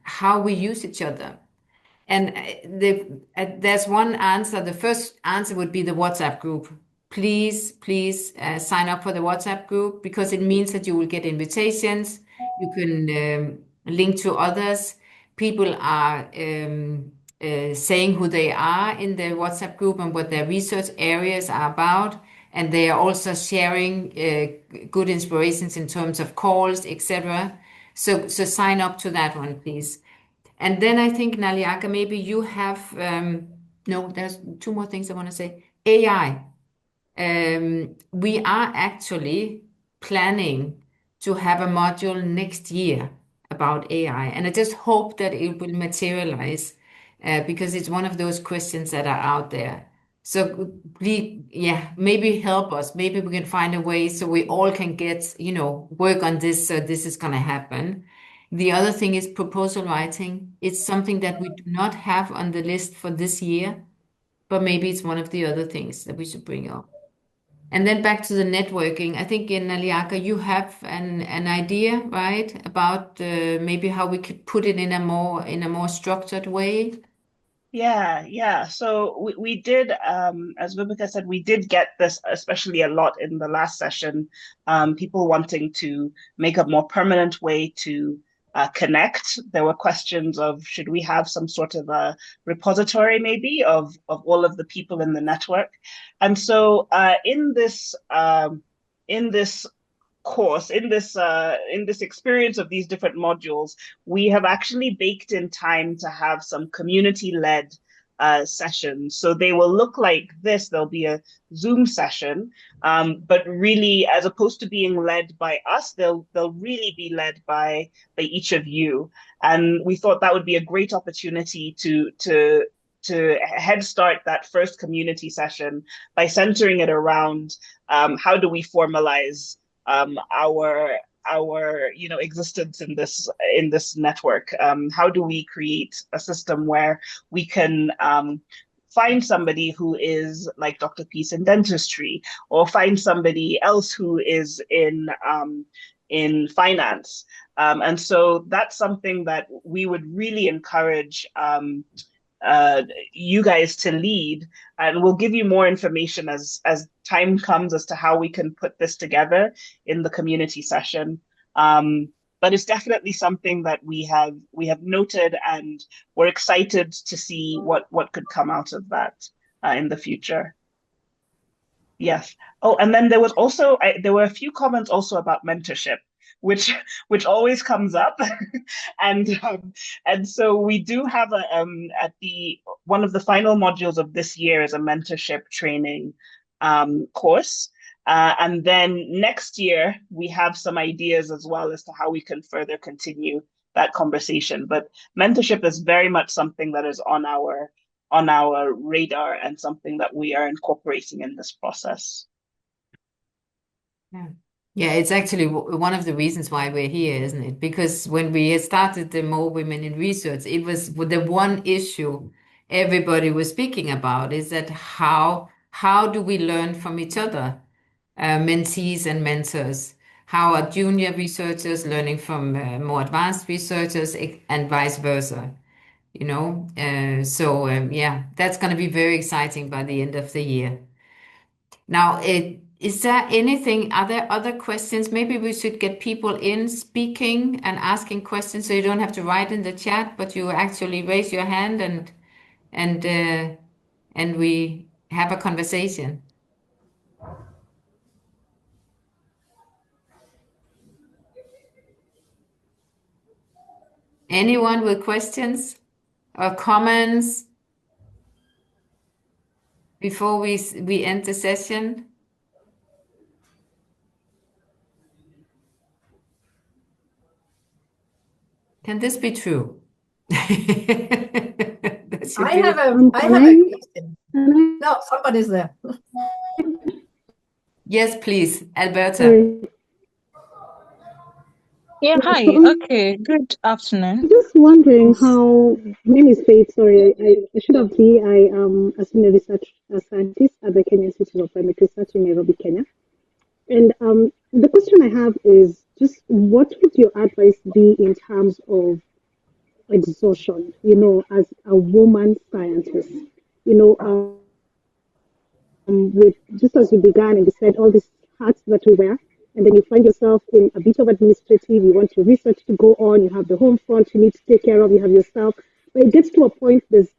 how we use each other. And there's one answer. The first answer would be the WhatsApp group. Please sign up for the WhatsApp group, because it means that you will get invitations. You can link to others. People are saying who they are in the WhatsApp group and what their research areas are about. And they are also sharing good inspirations in terms of calls, etc. So sign up to that one, please. And then I think, Naliaka, maybe you have, no, there's two more things I want to say. AI. We are actually planning to have a module next year about AI. And I just hope that it will materialize because it's one of those questions that are out there. So please, maybe help us. Maybe we can find a way so we all can get, work on this. So this is going to happen. The other thing is proposal writing. It's something that we do not have on the list for this year, but maybe it's one of the other things that we should bring up. And then back to the networking. I think in Aliaka, you have an idea, right, about maybe how we could put it in a more structured way. Yeah. So we did, as Vibeka said, we did get this, especially a lot in the last session, people wanting to make a more permanent way to connect. There were questions of, should we have some sort of a repository maybe of all of the people in the network? And so in this course, in this experience of these different modules, we have actually baked in time to have some community-led sessions. So they will look like this. There'll be a Zoom session, but really, as opposed to being led by us, they'll really be led by each of you. And we thought that would be a great opportunity to head start that first community session by centering it around how do we formalize our existence in this network. How do we create a system where we can find somebody who is like Dr. Peace in dentistry, or find somebody else who is in finance. And so that's something that we would really encourage you guys to lead, and we'll give you more information as time comes as to how we can put this together in the community session. But it's definitely something that we have noted, and we're excited to see what could come out of that in the future. Yes. Oh, and then there was also there were a few comments also about mentorship, which always comes up, and and so we do have a at the one of the final modules of this year is a mentorship training course, and then next year we have some ideas as well as to how we can further continue that conversation. But mentorship is very much something that is on our radar and something that we are incorporating in this process. Yeah. Yeah, it's actually one of the reasons why we're here, isn't it? Because when we started the More Women in Research, it was the one issue everybody was speaking about is that how do we learn from each other, mentees and mentors? How are junior researchers learning from more advanced researchers and vice versa? You know, yeah, that's going to be very exciting by the end of the year. Now, is there anything, are there other questions? Maybe we should get people in speaking and asking questions so you don't have to write in the chat, but you actually raise your hand and we have a conversation. Anyone with questions or comments before we end the session? Can this be true? I have a question. No, somebody's there. Yes, please, Alberta. Sorry. Yeah, hi. Okay, good afternoon. Just wondering how, my name is Faith, sorry, I should have been, I am a senior research scientist at the Kenya Institute of Climate Research in Nairobi, Kenya. And the question I have is just what would your advice be in terms of exhaustion, you know, as a woman scientist, you know, with just as you began and you said all these hats that we wear, and then you find yourself in a bit of administrative, you want your research to go on, you have the home front you need to take care of, you have yourself, but it gets to a point there's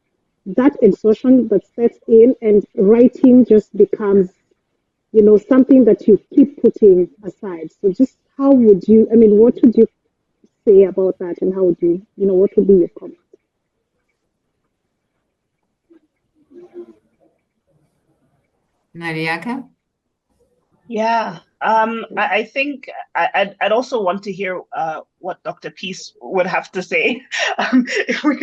that exhaustion that sets in and writing just becomes, you know, something that you keep putting aside. So just how would you, I mean, what would you say about that and how would you, you know, what would be your comment? Nariaka? Yeah, I think I'd also want to hear what Dr. Peace would have to say, if we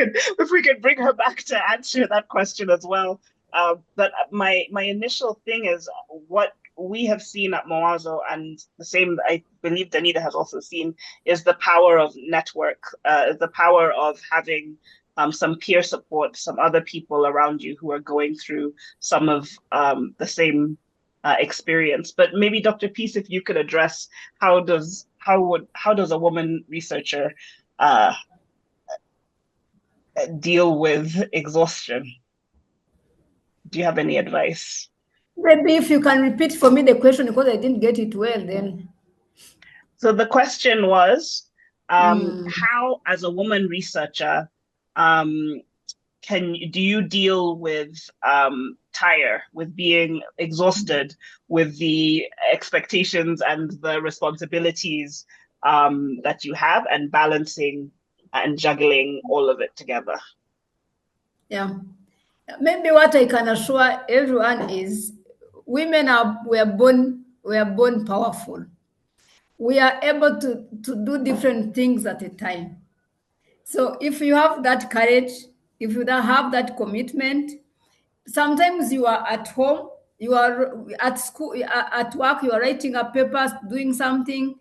could bring her back to answer that question as well. But my initial thing is what we have seen at Moazo, and the same I believe Danita has also seen, is the power of network, the power of having some peer support, some other people around you who are going through some of the same experience. But maybe Dr. Peace, if you could address how does a woman researcher deal with exhaustion? Do you have any advice? Maybe if you can repeat for me the question because I didn't get it well then. So the question was, how, as a woman researcher, do you deal with tire, with being exhausted, with the expectations and the responsibilities that you have, and balancing and juggling all of it together? Yeah, maybe what I can assure everyone is women we are born powerful. We are able to do different things at a time. So if you have that courage, if you don't have that commitment, sometimes you are at home, you are at school, at work, you are writing a paper, doing something.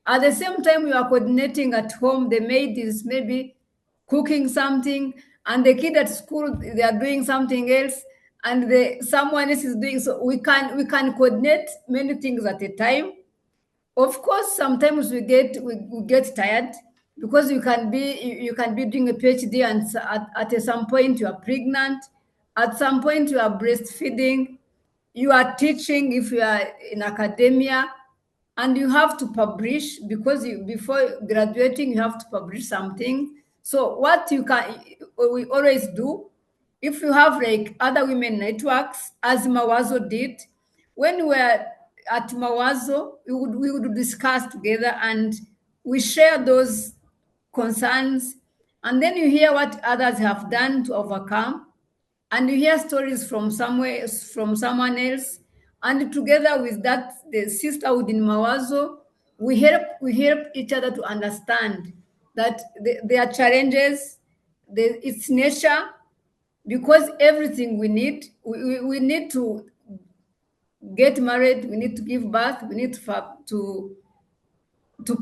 At the same time, you are coordinating at home. The maid is maybe cooking something, and the kid at school, they are doing something else, and someone else is doing. So we can coordinate many things at a time. Of course, sometimes we get tired because you can be doing a PhD and at some point you are pregnant, at some point you are breastfeeding, you are teaching if you are in academia, and you have to publish because before graduating you have to publish something. So what we always do, if you have like other women networks, as Mawazo did, when we're at Mawazo, we would discuss together and we share those concerns. And then you hear what others have done to overcome. And you hear stories from somewhere, from someone else. And together with that, the sisterhood in Mawazo, we help each other to understand that there are challenges, it's nature, because everything we need, we need to get married, we need to give birth, we need to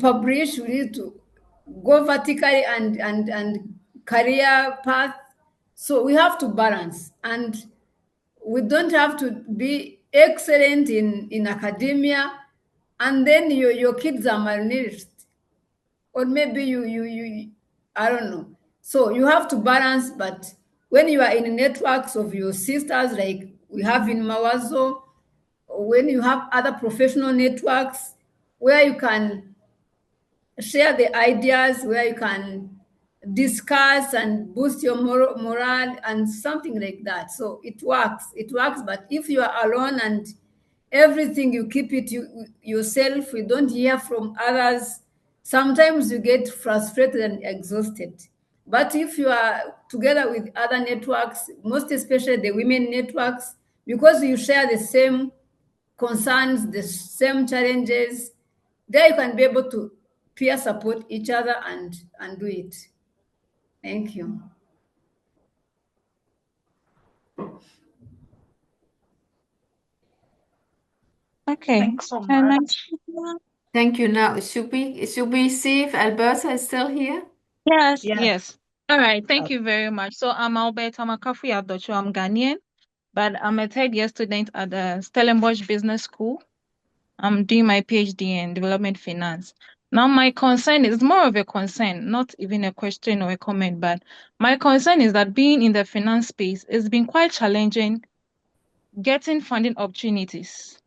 publish, we need to go vertically and career path. So we have to balance, and we don't have to be excellent in academia and then your kids are malnourished, or maybe you I don't know. So you have to balance, but when you are in networks of your sisters like we have in Mawazo, or when you have other professional networks where you can share the ideas, where you can discuss and boost your morale and something like that. So it works. But if you are alone and everything you keep it yourself, you don't hear from others, sometimes you get frustrated and exhausted. But if you are together with other networks, most especially the women networks, because you share the same concerns, the same challenges, there you can be able to peer support each other and do it. Thank you. Okay. Thanks so Can I- much. Thank you. Now, should we see if Alberta is still here? Yes, Yes. yes. All right. Thank you very much. So I'm Alberta Makafi Adocho. I'm Ghanaian, but I'm a third year student at the Stellenbosch Business School. I'm doing my PhD in development finance. Now, my concern is more of a concern, not even a question or a comment, but my concern is that being in the finance space has been quite challenging getting funding opportunities.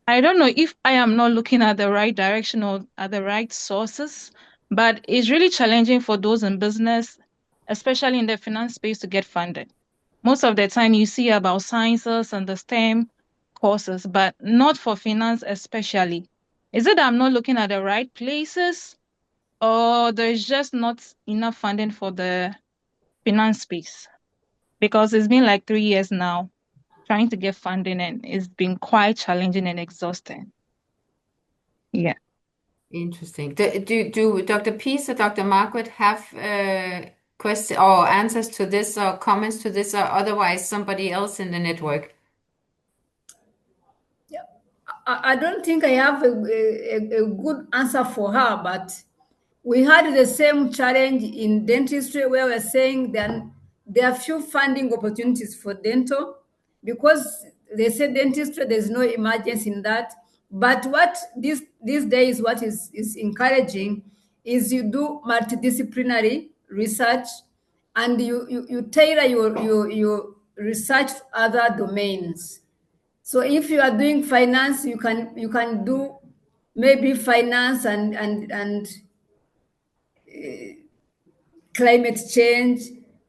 I don't know if I am not looking at the right direction or at the right sources, but it's really challenging for those in business, especially in the finance space, to get funded. Most of the time you see about sciences and the STEM courses, but not for finance especially. Is it that I'm not looking at the right places, or there's just not enough funding for the finance space? Because it's been like 3 years now trying to get funding, and it's been quite challenging and exhausting. Yeah. Interesting. Do Dr. Peace or Dr. Margaret have questions or answers to this or comments to this, or otherwise somebody else in the network? I don't think I have a good answer for her, but we had the same challenge in dentistry where we're saying that there are few funding opportunities for dental because they say dentistry, there's no emergency in that. But what these days, what is encouraging is you do multidisciplinary research and you tailor your research to other domains. So if you are doing finance, you can do maybe finance and climate change,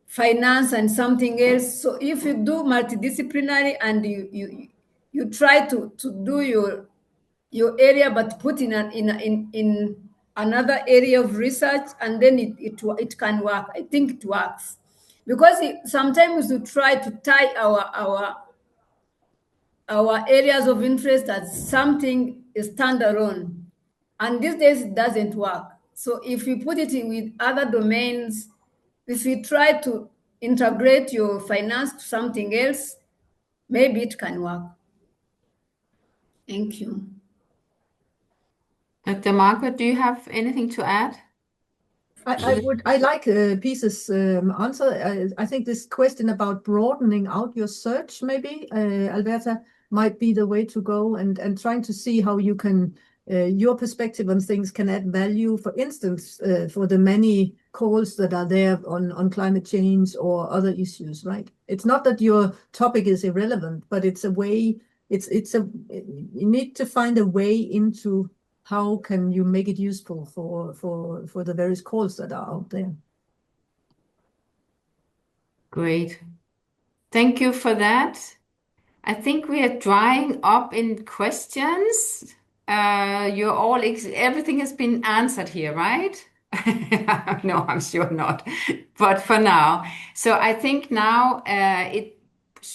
finance and something else. So if you do multidisciplinary and you try to do your area, but put in another area of research, and then it can work. I think it works because sometimes we try to tie our areas of interest as something standalone. And these days it doesn't work. So if you put it in with other domains, if you try to integrate your finance to something else, maybe it can work. Thank you. Dr. Margaret, do you have anything to add? I like Peace's answer. I think this question about broadening out your search, maybe, Alberta, might be the way to go, and trying to see how you can, your perspective on things can add value, for instance, for the many calls that are there on climate change or other issues, right? It's not that your topic is irrelevant, but it's a way, you need to find a way into how can you make it useful for the various calls that are out there. Great. Thank you for that. I think we are drying up in questions. You're all, everything has been answered here, right? No, I'm sure not. But for now, so I think now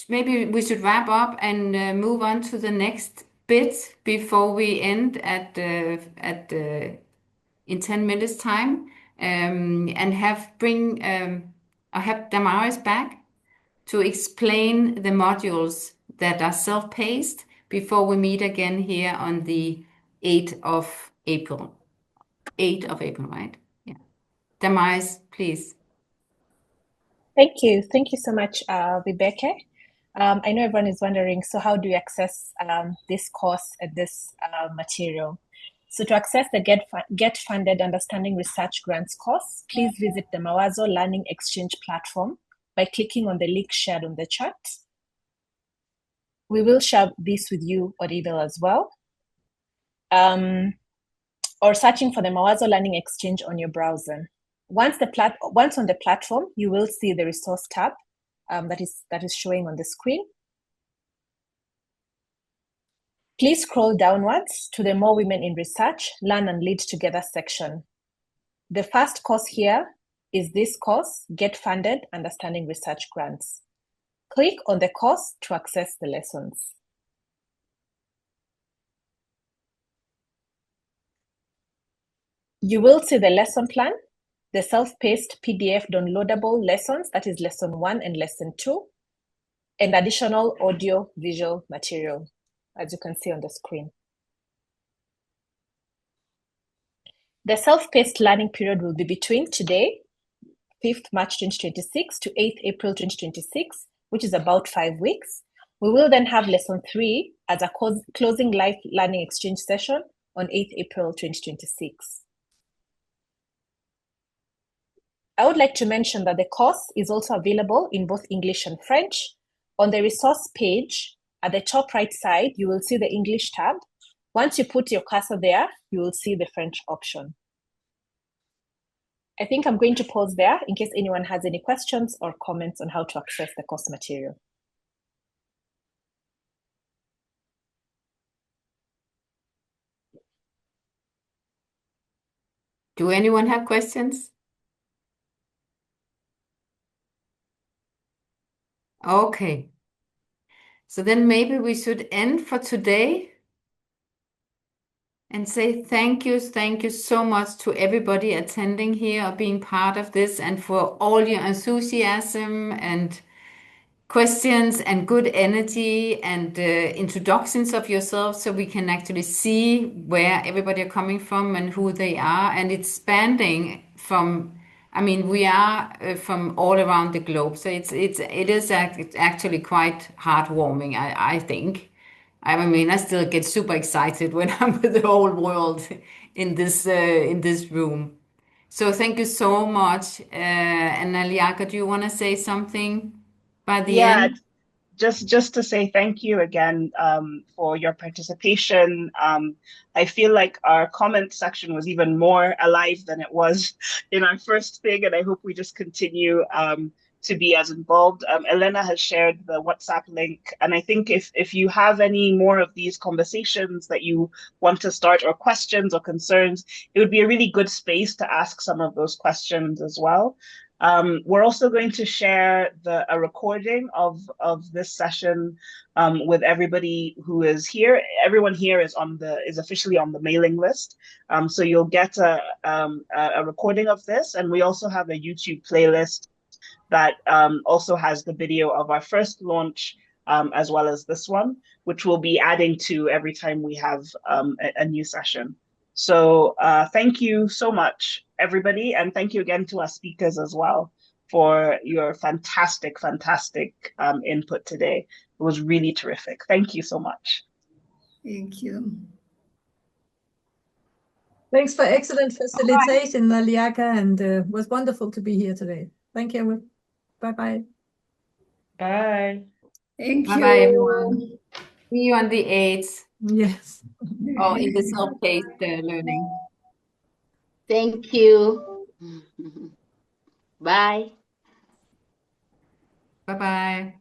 maybe we should wrap up and move on to the next bit before we end in 10 minutes time, and I have Damaris back to explain the modules that are self-paced before we meet again here on the 8th of April. 8th of April, right? Yeah. Damaris, please. Thank you. Thank you so much, Rebecca. I know everyone is wondering, so how do you access this course and this material? So to access the Get Funded Understanding Research Grants course, please visit the Mawazo Learning Exchange platform by clicking on the link shared on the chat. We will share this with you on email as well. Or searching for the Mawazo Learning Exchange on your browser. Once on the platform, you will see the resource tab that is showing on the screen. Please scroll downwards to the More Women in Research, Learn and Lead Together section. The first course here is this course, Get Funded Understanding Research Grants. Click on the course to access the lessons. You will see the lesson plan, the self-paced PDF downloadable lessons, that is lesson 1 and lesson 2, and additional audio visual material, as you can see on the screen. The self-paced learning period will be between today, 5th March 2026 to 8th April 2026, which is about 5 weeks. We will then have lesson 3 as a closing live learning exchange session on 8th April 2026. I would like to mention that the course is also available in both English and French. On the resource page, at the top right side, you will see the English tab. Once you put your cursor there, you will see the French option. I think I'm going to pause there in case anyone has any questions or comments on how to access the course material. Do anyone have questions? Okay. So then maybe we should end for today and say thank you so much to everybody attending here or being part of this, and for all your enthusiasm and questions and good energy and introductions of yourself, so we can actually see where everybody are coming from and who they are. And it's spanning from, I mean, we are from all around the globe, so it is actually quite heartwarming, I think. I mean, I still get super excited when I'm with the whole world in this room. So thank you so much. And Naliaka, do you want to say something by the end? Just to say thank you again for your participation. I feel like our comment section was even more alive than it was in our first thing, and I hope we just continue to be as involved. Elena has shared the WhatsApp link, and I think if you have any more of these conversations that you want to start, or questions or concerns, it would be a really good space to ask some of those questions as well. We're also going to share a recording of this session with everybody who is here. Everyone here is officially on the mailing list, so you'll get a recording of this, and we also have a YouTube playlist that also has the video of our first launch, as well as this one, which we'll be adding to every time we have a new session. So thank you so much, everybody, and thank you again to our speakers as well for your fantastic input today. It was really terrific. Thank you so much. Thank you. Thanks for excellent facilitation, Naliaka, and it was wonderful to be here today. Thank you. Bye-bye. Bye. Thank Bye you. bye, everyone. See you on the 8th. Yes. Or in the self-paced learning. Thank you. Bye. Bye bye.